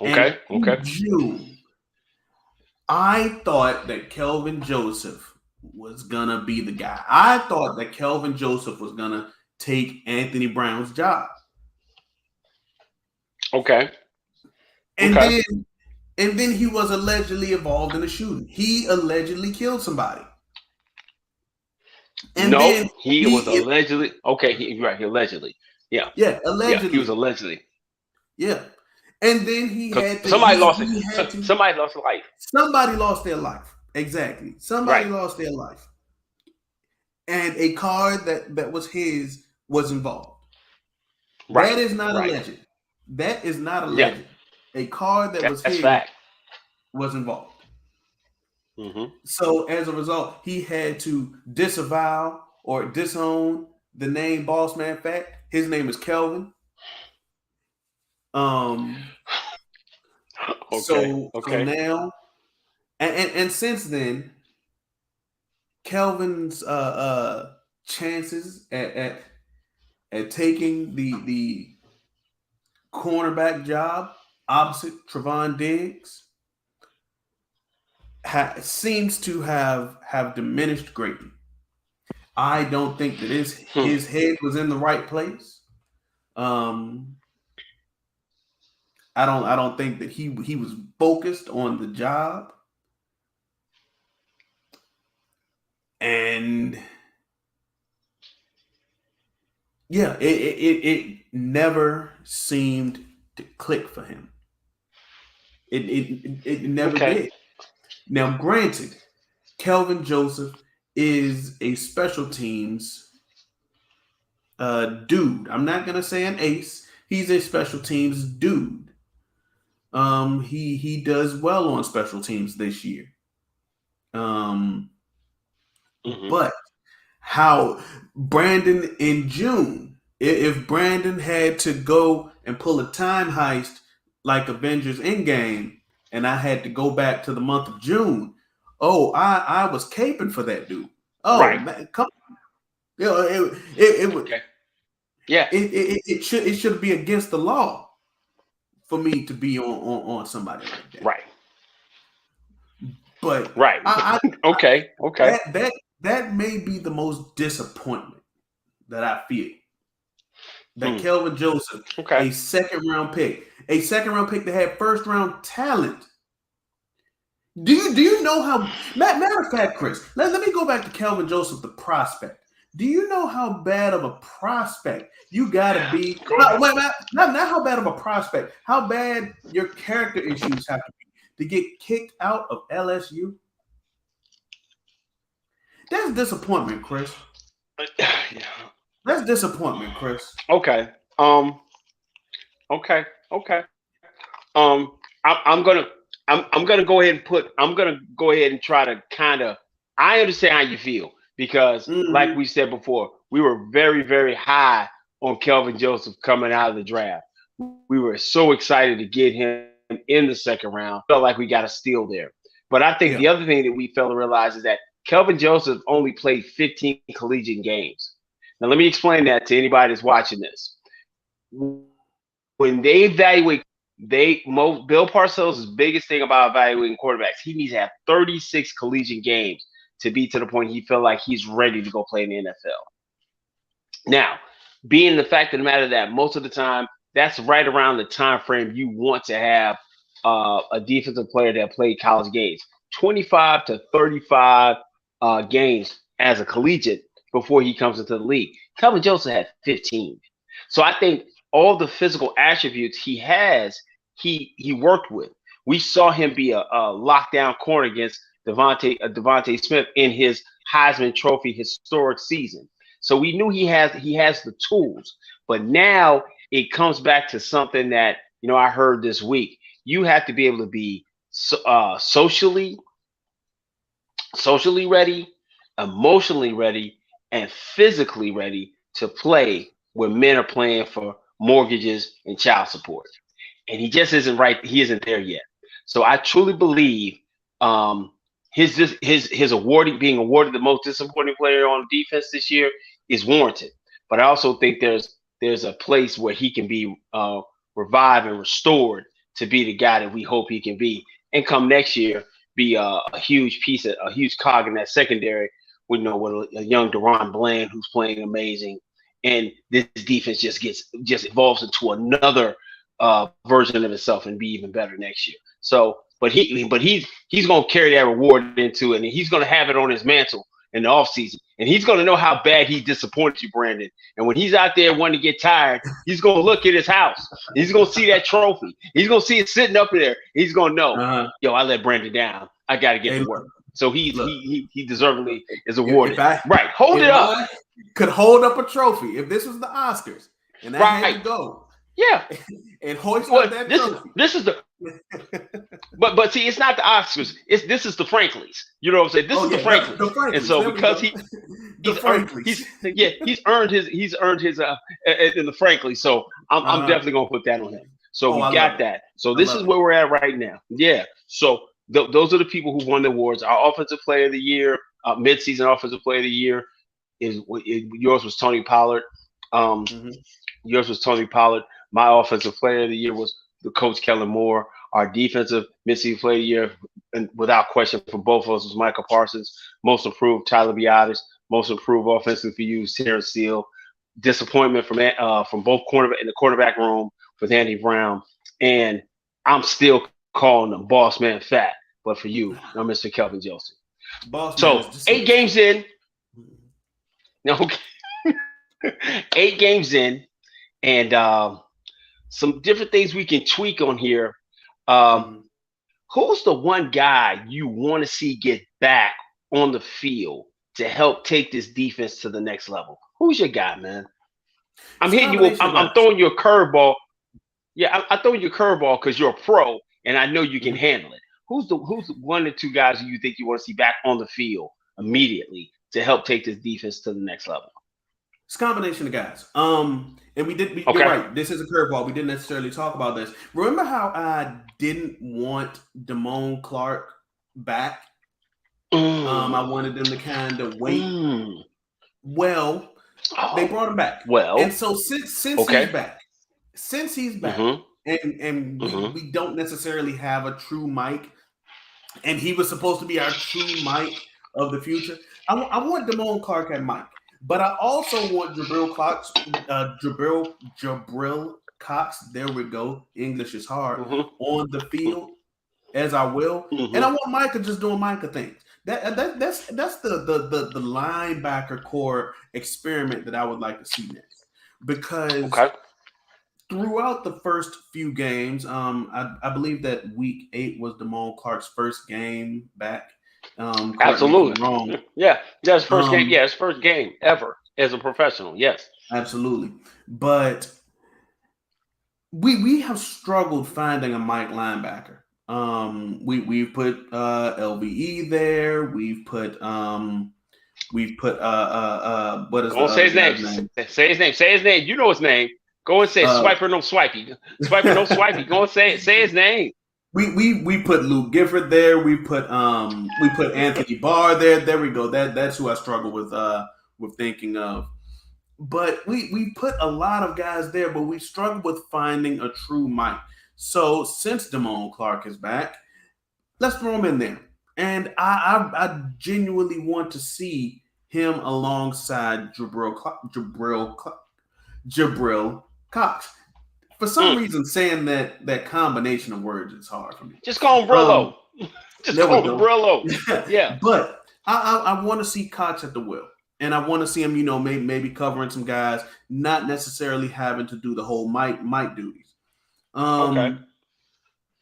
and Okay. in Okay. June, I thought that Kelvin Joseph was gonna be the guy. I thought that Kelvin Joseph was gonna take Anthony Brown's job, Okay. and Okay. then and then he was allegedly involved in a shooting. He allegedly killed somebody, and No, then he was he allegedly okay. Right. He allegedly. Yeah. yeah Yeah. He was allegedly allegedly yeah, and then because somebody lost it. he had to Somebody lost life. somebody lost their life. Exactly, somebody Right. lost their life, and a car that was his was involved. Right. That is not Right. alleged. That is not Yeah. alleged. A car that That's was his fact. was involved. Hmm. So as a result, he had to disavow or disown the name Boss Man Fact. His name is Kelvin. Um. Okay. So Okay. now and since then, Kelvin's chances at taking the cornerback job opposite Trevon Diggs seems to have diminished greatly. I don't think that Hmm. his head was in the right place. Um, I don't think that he was focused on the job, and yeah, it never seemed to click for him. It never Okay. did. Now, granted, Kelvin Joseph is a special teams dude. I'm not gonna say an ace. He's a special teams dude. He does well on special teams this year. Um, Hmm. but how Brandon in June, if Brandon had to go and pull a time heist like Avengers Endgame, and I had to go back to the month of June, oh, I was caping for that dude. Oh Right. man, come, you know, it would Okay. Yeah. it should be against the law for me to be on somebody like that. Right. But Right. Okay. Okay. that may be the most disappointment that I feel. That Hmm. Kelvin Joseph, Okay. a second round pick that had first round talent. Do you know how matter of fact, Chris, let me go back to Kelvin Joseph, the prospect. Do you know how bad of a prospect you gotta be? Go ahead. Not how bad of a prospect, how bad your character issues have to be to get kicked out of LSU? That's disappointment, Chris. Yeah. That's disappointment, Chris. Okay. Okay. Okay. I'm gonna I'm gonna go ahead and I'm gonna go ahead and try to kind of I understand how you feel because like Hmm. we said before, we were very, very high on Kelvin Joseph coming out of the draft. We were so excited to get him in the second round. Felt like we got a steal there. But I think the Yeah. other thing that we fail to realize is that Kelvin Joseph only played 15 collegiate games. Now let me explain that to anybody that's watching this. When they evaluate Bill Parcells' biggest thing about evaluating quarterbacks, he needs to have 36 collegiate games to be to the point he feel like he's ready to go play in the NFL. Now, being the fact of the matter that most of the time that's right around the time frame you want to have a defensive player that played college games, 25 to 35 games as a collegiate before he comes into the league. Kelvin Joseph had 15. So I think all the physical attributes he has, he worked with. We saw him be a lockdown corner against Devontae Smith in his Heisman Trophy historic season. So we knew he has the tools. But now it comes back to something that I heard this week. You have to be able to be socially ready, emotionally ready, and physically ready to play when men are playing for mortgages and child support. And he just isn't right. He isn't there yet. So I truly believe um, his awarding being awarded the most disappointing player on defense this year is warranted. But I also think there's a place where he can be revived and restored to be the guy that we hope he can be, and come next year be a huge piece, a huge cog in that secondary. We know with a young Deron Bland who's playing amazing, and this defense just evolves into another version of itself and be even better next year. So, but he's going to carry that reward into it, and he's going to have it on his mantle in the offseason. And he's going to know how bad he disappointed you, Brandon. And when he's out there wanting to get tired, he's going to look at his house. He's going to see that trophy. He's going to see it sitting up there. He's going to know, yo, I let Brandon down. I got to get to work. So he deservedly is awarded. Right. Hold it up. I could hold up a trophy if this was the Oscars and I had to go. Yeah. And hoist up that trophy. This is the but see, it's not the Oscars. This is the Franklies. You know what I'm saying? This is the Franklies. The Franklies. And so because he's earned his in the Franklies. So I'm definitely gonna put that on him. So we got that. So this is where we're at right now. Yeah. So those are the people who won the awards. Our offensive player of the year, midseason offensive player of the year yours was Tony Pollard. Yours was Tony Pollard. My offensive player of the year was the coach Kellen Moore. Our defensive midseason player of the year, and without question for both of us, was Michael Parsons. Most improved, Tyler Biadasz. Most improved offensively for you, Terrence Steele. Disappointment from both cornerback in the quarterback room with Andy Brown. And I'm still calling him boss man fat. But for you, I'm Mr. Kelvin Joseph. So 8 games in. No, 8 games in, and some different things we can tweak on here. Who's the one guy you want to see get back on the field to help take this defense to the next level? Who's your guy, man? I'm hitting you. I'm throwing you a curveball. Yeah, I throw you a curveball because you're a pro, and I know you can handle it. Who's one or two guys who you think you want to see back on the field immediately to help take this defense to the next level? It's a combination of guys. And you're right. This is a curveball. We didn't necessarily talk about this. Remember how I didn't want Damone Clark back? I wanted them to kind of wait. Well, they brought him back. Well, and so since he's back, and we don't necessarily have a true Mike, and he was supposed to be our true Mike of the future. I want Damone Clark and Mike. But I also want Jabril Cox, there we go, English is hard, on the field as I will. And I want Micah just doing Micah things. That's the linebacker core experiment that I would like to see next. Because throughout the first few games, I believe that week 8 was Damone Clark's first game back. Absolutely. Wrong. Yeah, his first game. Yeah, his first game ever as a professional. Yes, absolutely. But we have struggled finding a Mike linebacker. We've put LVE there. We've put what is? Say his name. Say his name. Say his name. You know his name. Go and say Swiper no swipey. Swiper no swipey. Go and say it. Say his name. We put Luke Gifford there. We put Anthony Barr there. There we go. That's who I struggle with thinking of. But we put a lot of guys there, but we struggle with finding a true Mike. So since Damone Clark is back, let's throw him in there. And I genuinely want to see him alongside Jabril Jabril Cox. For some Mm. reason, saying that combination of words is hard for me. Just call him Brillo. Um, Just there we call him go. Brillo. Yeah. But I want to see Cox at the wheel, and I want to see him, maybe covering some guys, not necessarily having to do the whole Mike duties. Okay.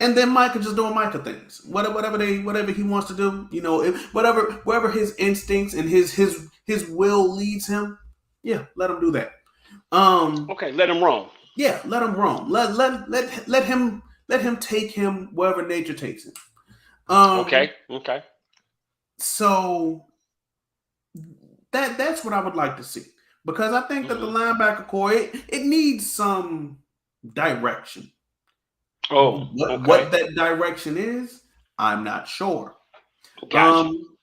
And then Micah just doing Micah things, whatever he wants to do, wherever his instincts and his will leads him, yeah, let him do that. Um, Okay. Let him roam. yeah, let him roam. Let him take him wherever nature takes him. Um, Okay. Okay. so that's what I would like to see, because I think that the Hmm. linebacker core, it needs some direction. Oh. What Okay. that direction is, I'm not sure. Got you. Um,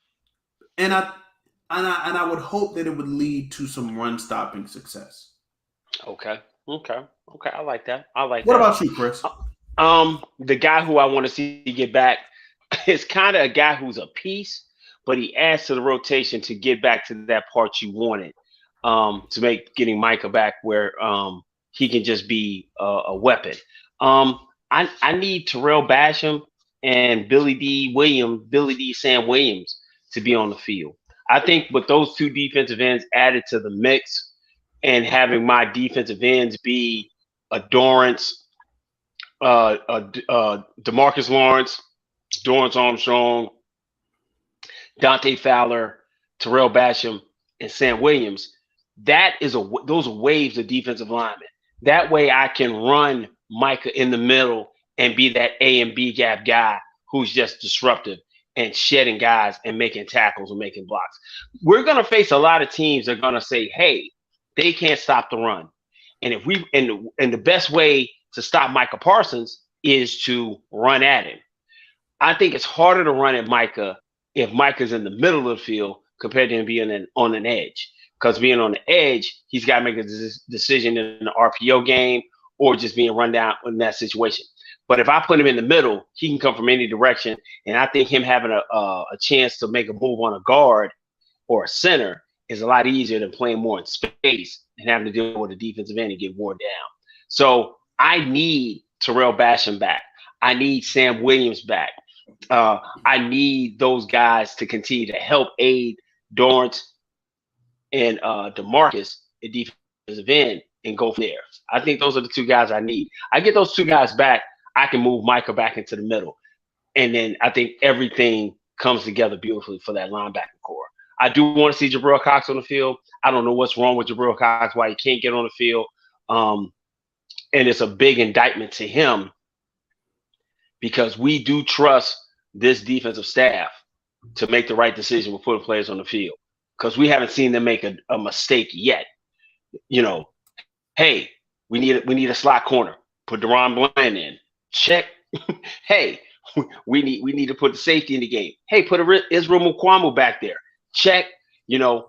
and I would hope that it would lead to some run stopping success. Okay. Okay. Okay. I like that. I like What that. about you, Chris? The guy who I want to see get back is kind of a guy who's a piece, but he adds to the rotation to get back to that part you wanted. To make getting Micah back where he can just be a weapon. I need Terrell Basham and Billy D. Sam Williams to be on the field. I think with those two defensive ends added to the mix and having my defensive ends be a Dorrance, Demarcus Lawrence, Dorrance Armstrong, Dante Fowler, Terrell Basham, and Sam Williams. Those are waves of defensive linemen. That way, I can run Micah in the middle and be that A and B gap guy who's just disruptive and shedding guys and making tackles and making blocks. We're going to face a lot of teams that are going to say, "Hey, they can't stop the run," and if we and the best way to stop Micah Parsons is to run at him. I think it's harder to run at Micah if Micah's in the middle of the field compared to him being on an edge. Because being on the edge, he's got to make a decision in the RPO game or just being run down in that situation. But if I put him in the middle, he can come from any direction. And I think him having a chance to make a move on a guard or a center is a lot easier than playing more in space and having to deal with the defensive end and get worn down. So I need Terrell Basham back. I need Sam Williams back. I need those guys to continue to help aid Dorrance and Demarcus at defensive end and go from there. I think those are the two guys I need. I get those two guys back, I can move Micah back into the middle. And then I think everything comes together beautifully for that linebacker core. I do want to see Jabril Cox on the field. I don't know what's wrong with Jabril Cox, why he can't get on the field. Um, and it's a big indictment to him because we do trust this defensive staff to make the right decision with putting players on the field because we haven't seen them make a mistake yet. You know, hey, we need a slot corner. Put Deron Bland in. Check. Hey, we need to put the safety in the game. Hey, put Israel Mukwamu back there. Check.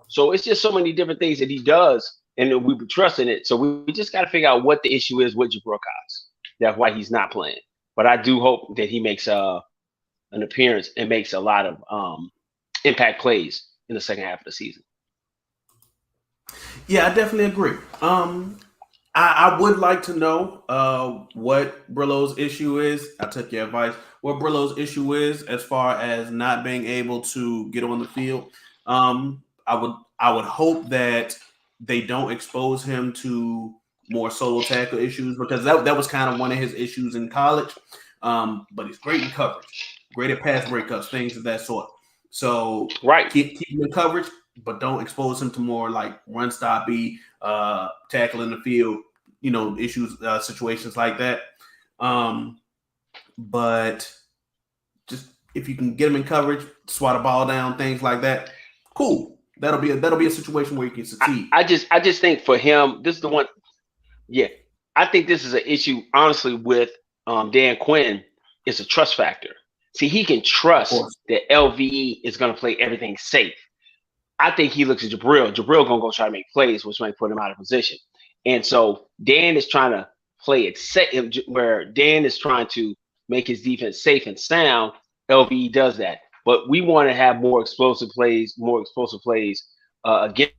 So it's just so many different things that he does, and we trust in it. So we just got to figure out what the issue is with Jabril Cox. That's why he's not playing. But I do hope that he makes an appearance and makes a lot of impact plays in the second half of the season. Yeah, I definitely agree. I would like to know what Brillo's issue is. I took your advice. What Brillo's issue is as far as not being able to get on the field. I would hope that they don't expose him to more solo tackle issues because that was kind of one of his issues in college. But he's great in coverage, great at pass breakups, things of that sort. So Right. keep him in coverage, but don't expose him to more like run stoppy, tackle in the field, issues, situations like that. Um, but just if you can get him in coverage, swat a ball down, things like that, cool. That'll be a situation where you can succeed. I just think for him, this is the one. Yeah, I think this is an issue honestly with Dan Quinn. It's a trust factor. See, he can Of trust course. that LVE is going to play everything safe. I think he looks at Jabril. Jabril gonna go try to make plays, which might put him out of position. And so Dan is trying to play it safe, where Dan is trying to make his defense safe and sound. LVE does that, but we want to have more explosive plays against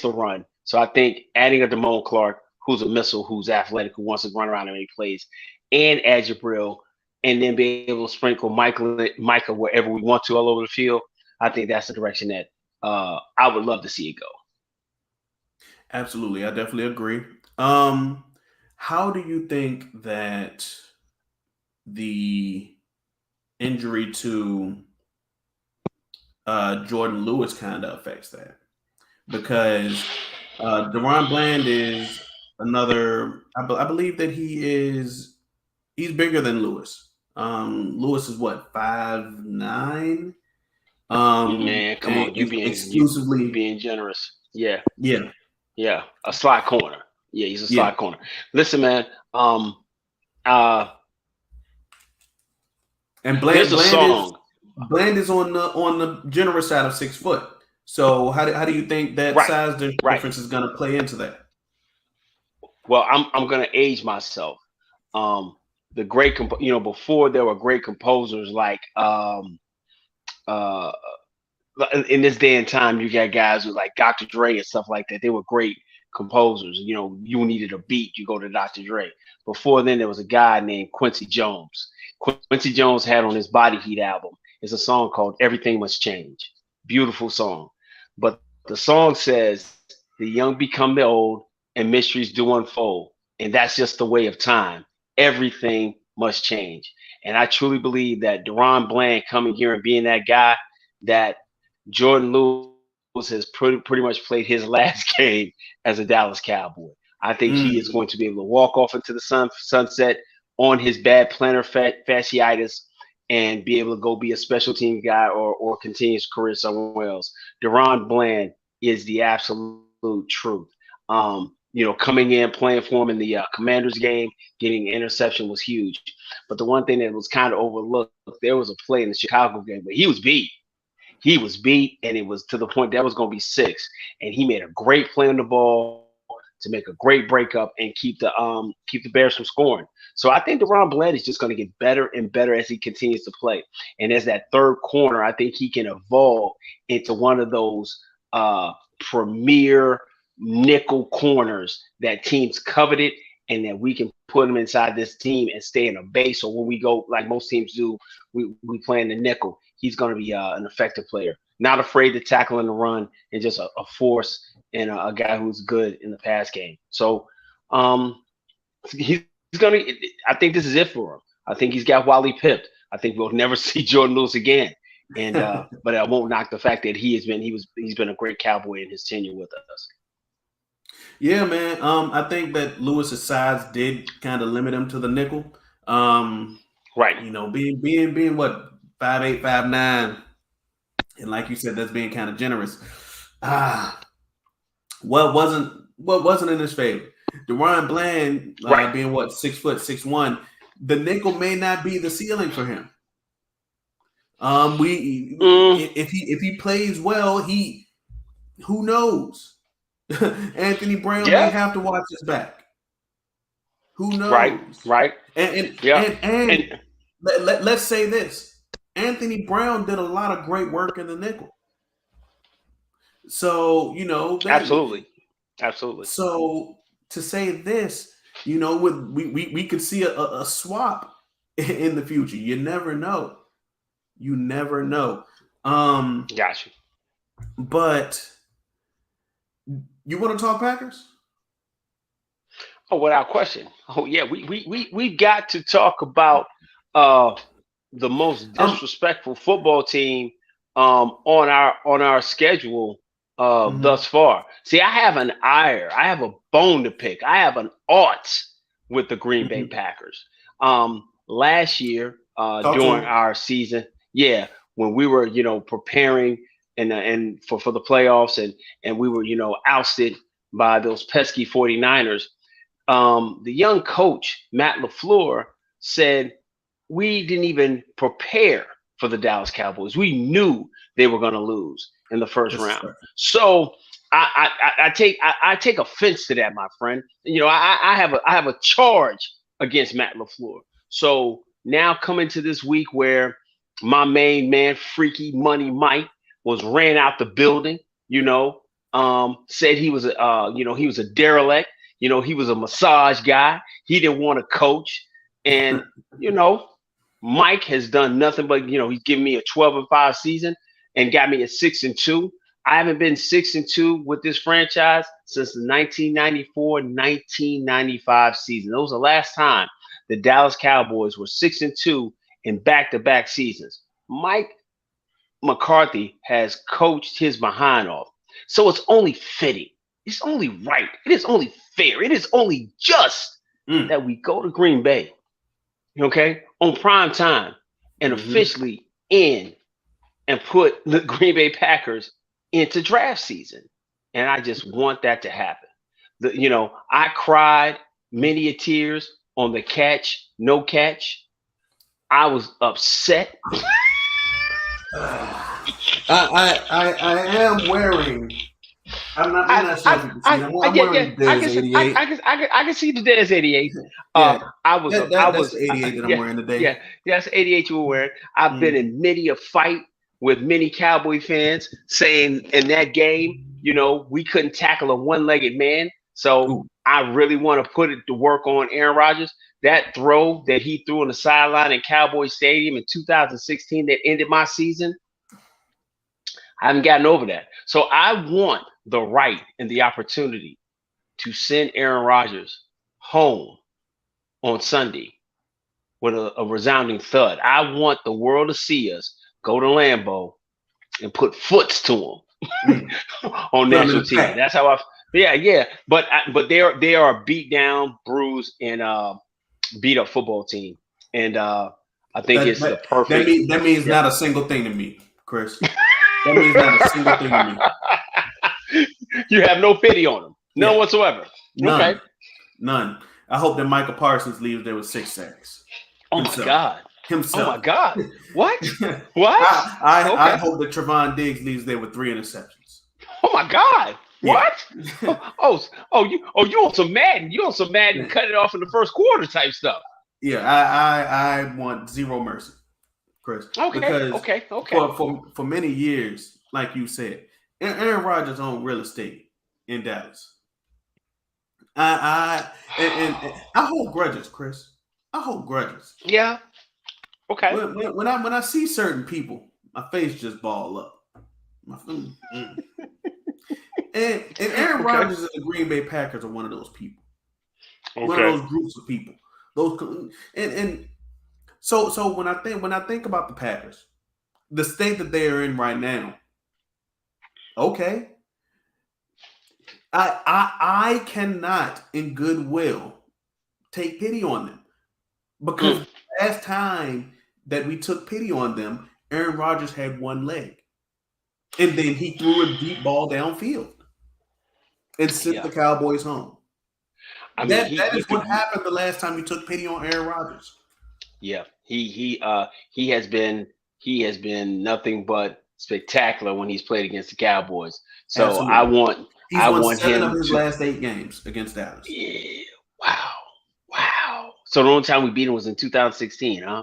the run. So I think adding a Damone Clark, who's a missile, who's athletic, who wants to run around and make plays, and add Jabril, and then be able to sprinkle Micah wherever we want to all over the field. I think that's the direction that I would love to see it go. Absolutely, I definitely agree. Um, how do you think that the injury to Jordan Lewis kind of affects that? Because Deron Bland is another. I believe that he's bigger than Lewis. Lewis is what 5'9". Man, come on, you Exclusively, being generous. Yeah, yeah, yeah, a slot corner. Yeah, he's a yeah. slot corner. Listen, man. Uh, And there's a song. Bland is on the generous side of 6 foot. So how do you think that Right, size right. difference is going to play into that? Well, I'm gonna age myself. Um, the before there were great composers like uh in this day and time, you got guys with like Dr. Dre and stuff like that. They were great composers. You needed a beat, you go to Dr. Dre. Before then, there was a guy named Quincy Jones. Quincy Jones had on his Body Heat album. It's a song called "Everything Must Change." Beautiful song, but the song says the young become the old and mysteries do unfold, and that's just the way of time. Everything must change, and I truly believe that Deron Bland coming here and being that guy that Jordan Lewis has pretty much played his last game as a Dallas Cowboy. I think he is going to be able to walk off into the sunset on his bad plantar fasciitis and be able to go be a special team guy or continue his career somewhere else. Deron Bland is the absolute truth. Coming in, playing for him in the Commanders game, getting an interception was huge. But the one thing that was kind of overlooked, there was a play in the Chicago game, but he was beat, and it was to the point that was going to be six. And he made a great play on the ball to make a great breakup and keep the Bears from scoring. So I think Deron Bland is just going to get better and better as he continues to play. And as that third corner, I think he can evolve into one of those premier nickel corners that teams coveted, and that we can put him inside this team and stay in a base. So when we go, like most teams do, we play in the nickel. He's going to be an effective player, not afraid to tackle in the run, and just a force and a guy who's good in the pass game. So um, he's going to. I think this is it for him. I think he's got Wally pipped. I think we'll never see Jordan Lewis again. And but I won't knock the fact that he's been a great Cowboy in his tenure with us. Yeah, man. I think that Lewis's size did kind of limit him to the nickel. Right. Being what 5'8", 5'9", and like you said, that's being kind of generous. Ah, what wasn't in his favor. Deron Bland Right. being what 6 foot 6'1", the nickel may not be the ceiling for him. We Mm, if he plays well, who knows? Anthony Brown may yeah. have to watch his back. Who Right. knows? Right. And and Yeah. and And let's say this: Anthony Brown did a lot of great work in the nickel. So absolutely. Absolutely. so to say this, with we could see a swap in the future. You never know. You never know. Um, Got you. but you want to talk Packers? Oh, without question. Oh yeah, we've got to talk about uh the most Um, disrespectful football team on our schedule mhm, thus far. See, I have a bone to pick. I have an ought with the Green Bay mhm. Packers. Last year Talk to during him. our season, yeah, when we were preparing and for the playoffs, and we were ousted by those pesky 49ers. The young coach Matt LaFleur said we didn't even prepare for the Dallas Cowboys. We knew they were going to lose in the first round. Disrespectful. So I take offense to that, my friend. I have a charge against Matt LaFleur. So now coming to this week where my main man, Freaky Money Mike, was ran out the building. Said he was a derelict. He was a massage guy. He didn't want to coach. And, you know, Mike has done nothing but, he's given me a 12-5 season and got me a 6-2. I haven't been 6-2 with this franchise since the 1994-1995 season. That was the last time the Dallas Cowboys were 6-2 in back-to-back seasons. Mike McCarthy has coached his behind off. So it's only fitting. It's only right. It is only fair. It is only just that we go to Green Bay, okay, on prime time and officially in and put the Green Bay Packers into draft season. And I just want that to happen. I cried many a tears on the catch, no catch. I was upset. I am wearing. I'm not sure if you can see. I'm wearing Dez 88. I can see the Dez 88. Yeah, that's the 88 that I'm wearing today. Yeah, that's 88 you were wearing. I've been in many a fight with many Cowboy fans saying in that game, we couldn't tackle a one-legged man. So I really want to put it to work on Aaron Rodgers. That throw that he threw on the sideline in Cowboy Stadium in 2016 that ended my season, I haven't gotten over that. So I want the right and the opportunity to send Aaron Rodgers home on Sunday with a resounding thud. I want the world to see us go to Lambeau and put foots to him on national TV. That's how yeah. But they are a beat down, bruised, and beat up football team, and I think it's the perfect. That means not a single thing to me, Chris. That means not a single thing to me. You have no pity on them, none whatsoever. None. Okay, none. I hope that Michael Parsons leaves there with 6 sacks. Oh my God. Himself. Oh my God. What? What? I hope that Trevon Diggs leaves there with 3 interceptions. Oh my God. What? You on some Madden. You on some Madden cut it off in the first quarter type stuff. Yeah, I want zero mercy, Chris. Okay. Because okay. For many years, like you said, Aaron Rodgers owned real estate in Dallas. I hold grudges, Chris. I hold grudges. Yeah. Okay. When I see certain people, my face just ball up. And Aaron Rodgers and the Green Bay Packers are one of those people. Okay. One of those groups of people. So when I think about the Packers, the state that they are in right now, okay. I cannot in goodwill take pity on them. Because the last time that we took pity on them, Aaron Rodgers had one leg. And then he threw a deep ball downfield and sent the Cowboys home. That is what happened the last time you took pity on Aaron Rodgers. Yeah. He has been nothing but spectacular when he's played against the Cowboys. So absolutely. He's won 7 of his last 8 games against Dallas. Yeah. Wow. So the only time we beat him was in 2016, huh?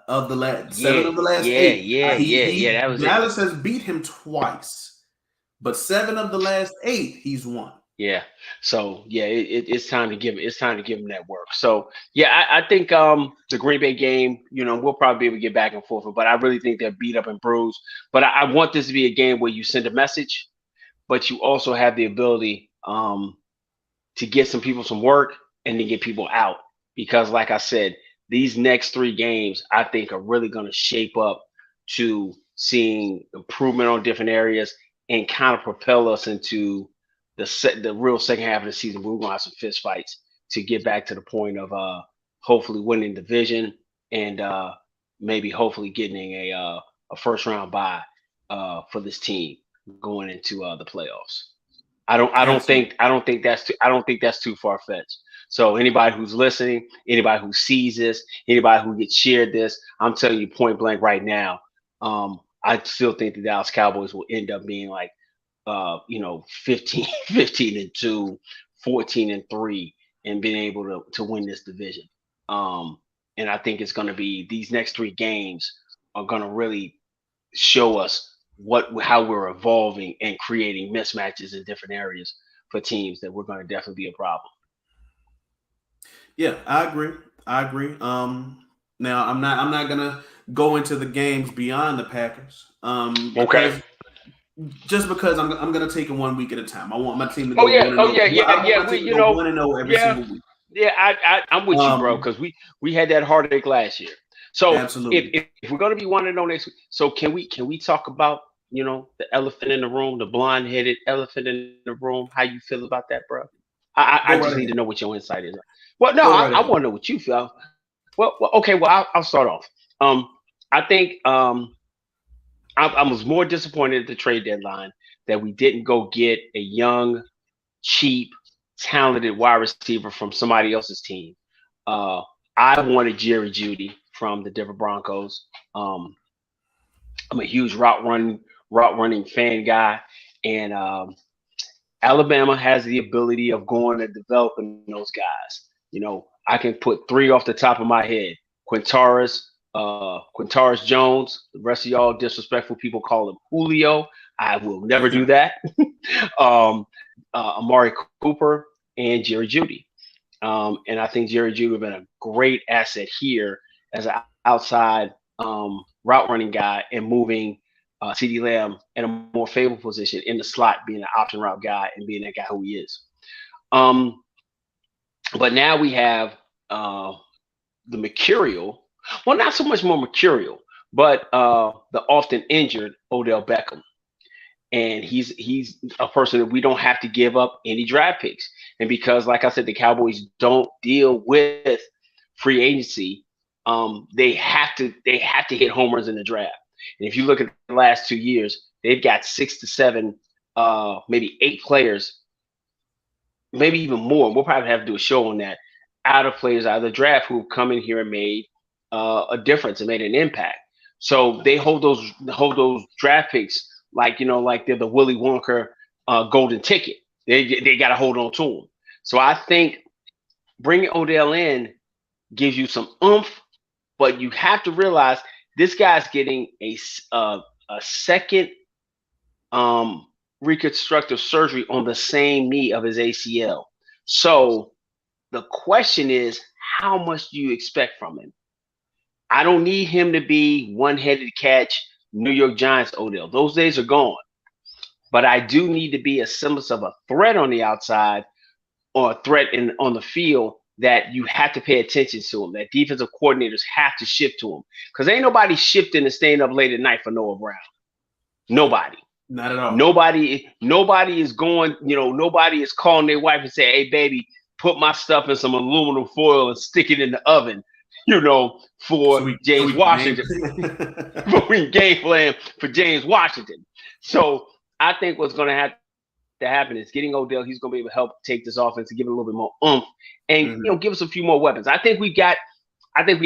Of the last 7 of the last 8. Yeah. That was Dallas has beat him twice, but 7 of the last 8 he's won. Yeah. So it's time to give him that work. So I think the Green Bay game, we'll probably be able to get back and forth, but I really think they're beat up and bruised. But I want this to be a game where you send a message, but you also have the ability to get some people some work and to get people out. Because like I said, these next 3 games, I think, are really going to shape up to seeing improvement on different areas and kind of propel us into the real second half of the season. We're going to have some fist fights to get back to the point of hopefully winning the division and maybe hopefully getting a first round bye for this team going into the playoffs. I don't think that's too far fetched. So anybody who's listening, anybody who sees this, anybody who gets shared this, I'm telling you point blank right now, I still think the Dallas Cowboys will end up being like 15-2, 14-3, and being able to win this division. And I think it's going to be these next 3 games are going to really show us how we're evolving and creating mismatches in different areas for teams that we're going to definitely be a problem. Yeah, I agree. I agree. Now I'm not gonna go into the games beyond the Packers. Okay. Because just because I'm gonna take it 1 week at a time. I want my team to Oh go yeah. one and Oh zero. yeah. I Yeah. want Yeah. my team to You go know. 1-0 every Yeah. single week. Yeah. I'm with you, bro, because we had that heartache last year. So Absolutely. if we're going to be 1-0 next week, so can we talk about the elephant in the room, the blonde headed elephant in the room? How you feel about that, bro? I Go just right need to ahead. know what your insight is. Well, no, Go I right want ahead. to know what you feel. Well, okay. Well, I'll start off. Um, I think I was more disappointed at the trade deadline that we didn't go get a young, cheap, talented wide receiver from somebody else's team. Uh, I wanted Jerry Judy from the Denver Broncos. Um, I'm a huge route running fan guy, and Alabama has the ability of going and developing those guys. I can put three off the top of my head: Quintaris Jones. The rest of y'all disrespectful people call him Julio. I will never do that. um, Amari Cooper and Jerry Judy. And I think Jerry Judy would have been a great asset here as an outside route running guy and moving CD Lamb in a more favorable position in the slot, being an option route guy and being that guy who he is. Um, but now we have uh, the mercurial, well, not so much more mercurial, but the often injured Odell Beckham. And he's a person that we don't have to give up any draft picks. And because, like I said, the Cowboys don't deal with free agency, they have to hit homers in the draft. And if you look at the last 2 years, they've got 6 to 7, maybe 8 players, maybe even more. We'll probably have to do a show on that. Out of players out of the draft who have come in here and made a difference and made an impact. So they hold those draft picks like they're the Willy Wonka golden ticket. They got to hold on to them. So I think bringing Odell in gives you some oomph, but you have to realize this guy's getting a second um, reconstructive surgery on the same knee of his ACL. So the question is, how much do you expect from him? I don't need him to be one-headed catch New York Giants Odell. Those days are gone. But I do need to be a semblance of a threat on the outside or a threat on the field that you have to pay attention to him. That defensive coordinators have to shift to him. Because ain't nobody shifting and staying up late at night for Noah Brown. Nobody. Not at all. Nobody is going, nobody is calling their wife and saying, hey, baby, put my stuff in some aluminum foil and stick it in the oven, for So we so James we can game. Washington, for game plan for James Washington. So I think what's going to have to happen is getting Odell. He's going to be able to help take this offense and give it a little bit more oomph and, Mhm. give us a few more weapons. I think we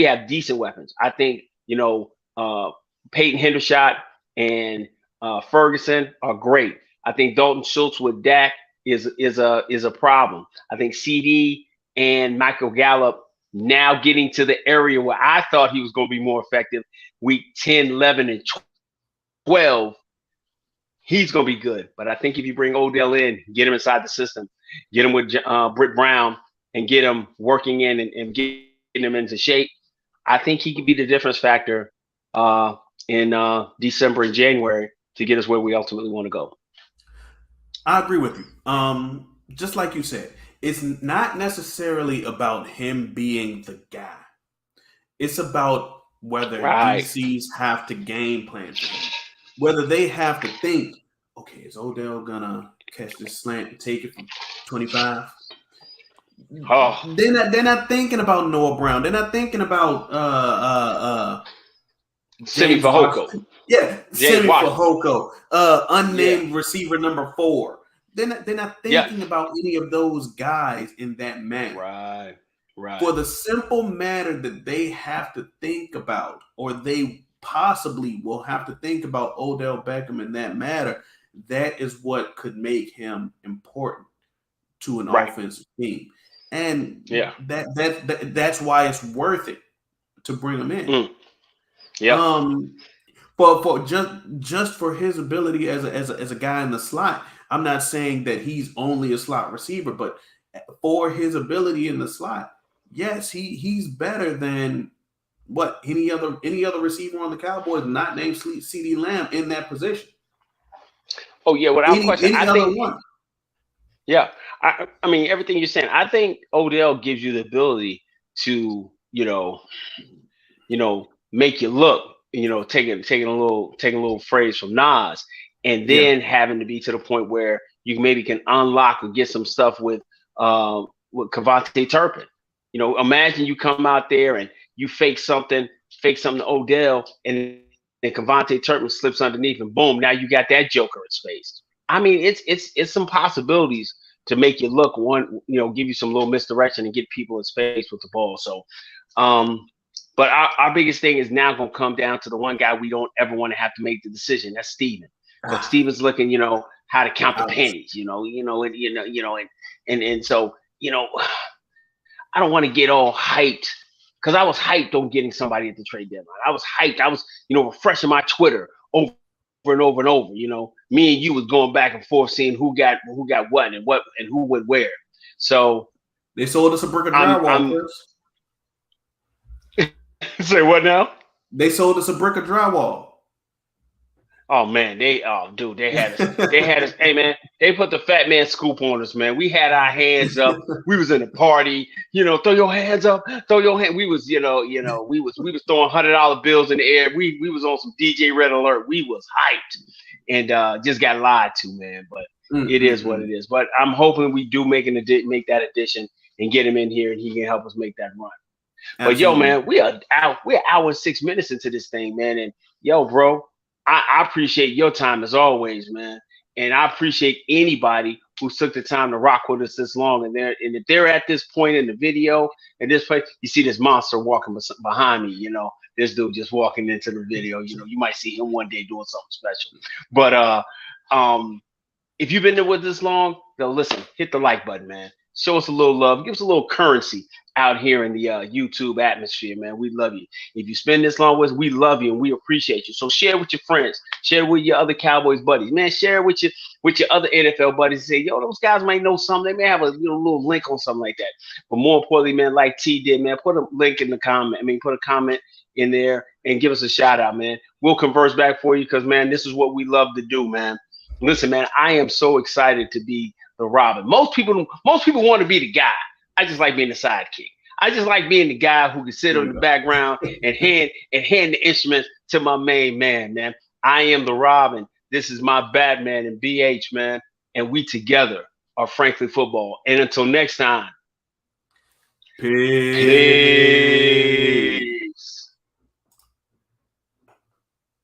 have decent weapons. I think, Peyton Hendershot and Ferguson are great. I think Dalton Schultz with Dak is a problem. I think CD and Michael Gallup now getting to the area where I thought he was going to be more effective week 10, 11, and 12. He's going to be good. But I think if you bring Odell in, get him inside the system, get him with Britt Brown, and get him working in and getting him into shape, I think he could be the difference factor in December and January to get us where we ultimately want to go. I agree with you. Just like you said, it's not necessarily about him being the guy. It's about whether Right. DCs have to game plan for him, whether they have to think, okay, is Odell gonna catch this slant and take it from 25? Oh, They're not thinking about Noah Brown. They're not thinking about Simi James Fahoko. Washington. Yeah, James Semi Washington. Fahoko, Yeah. unnamed receiver number 4. They're not Yeah. thinking about any of those guys in that manner. Right. For Right. the simple matter that they have to think about, or they possibly will have to think about Odell Beckham in that matter, that is what could make him important to an Right. offensive team. And Yeah. that's why it's worth it to bring him in. Mm. Yep. Um, for just for his ability as a guy in the slot, I'm not saying that he's only a slot receiver, but for his ability in the slot, yes, he's better than what any other receiver on the Cowboys not named CeeDee Lamb in that position. Oh yeah, without question. Any I other think one. yeah. I mean everything you're saying. I think Odell gives you the ability to make you look. Taking a little phrase from Nas, and Yeah. then having to be to the point where you maybe can unlock or get some stuff with Cavante Turpin. Imagine you come out there and you fake something to Odell, and then Cavante Turpin slips underneath, and boom, now you got that Joker in space. I mean, it's some possibilities to make you look give you some little misdirection and get people in space with the ball. So, um, but our biggest thing is now going to come down to the one guy we don't ever want to have to make the decision. That's Steven, because Steven's looking, how to count the pennies, and so I don't want to get all hyped, because I was hyped on getting somebody at the trade deadline. I was hyped. I was refreshing my Twitter over and over and over. Me and you was going back and forth seeing who got what and who went where. So they sold us a brick of drywall, Chris. Say what now? They sold us a brick of drywall. Oh man, they had us. Hey man, they put the fat man scoop on us, man. We had our hands up. We was in a party, throw your hands up, throw your hand. We was, we was throwing $100 bills in the air. We was on some DJ Red Alert. We was hyped, and just got lied to, man. But it is what it is. But I'm hoping we do make that addition and get him in here, and he can help us make that run. Absolutely. But yo, man, we're hour and 6 minutes into this thing, man, and yo, bro. I appreciate your time as always, man, and I appreciate anybody who took the time to rock with us this long. And if they're at this point in the video, and this place, you see this monster walking behind me. This dude just walking into the video. You might see him one day doing something special. But if you've been there with this long, listen, hit the like button, man. Show us a little love. Give us a little currency out here in the YouTube atmosphere, man. We love you. If you spend this long with us, we love you and we appreciate you. So share with your friends. Share with your other Cowboys buddies. Man, share with your other NFL buddies. Say, yo, those guys might know something. They may have a little link on something like that. But more importantly, man, like T did, man, put a link in the comment. Put a comment in there and give us a shout out, man. We'll converse back for you because, man, this is what we love to do, man. Listen, man, I am so excited to be the Robin. Most people want to be the guy. I just like being the sidekick. I just like being the guy who can sit in the background and hand the instruments to my main man. I am the Robin. This is my Batman and BH, man. And we together are Frankly Football. And until next time, peace.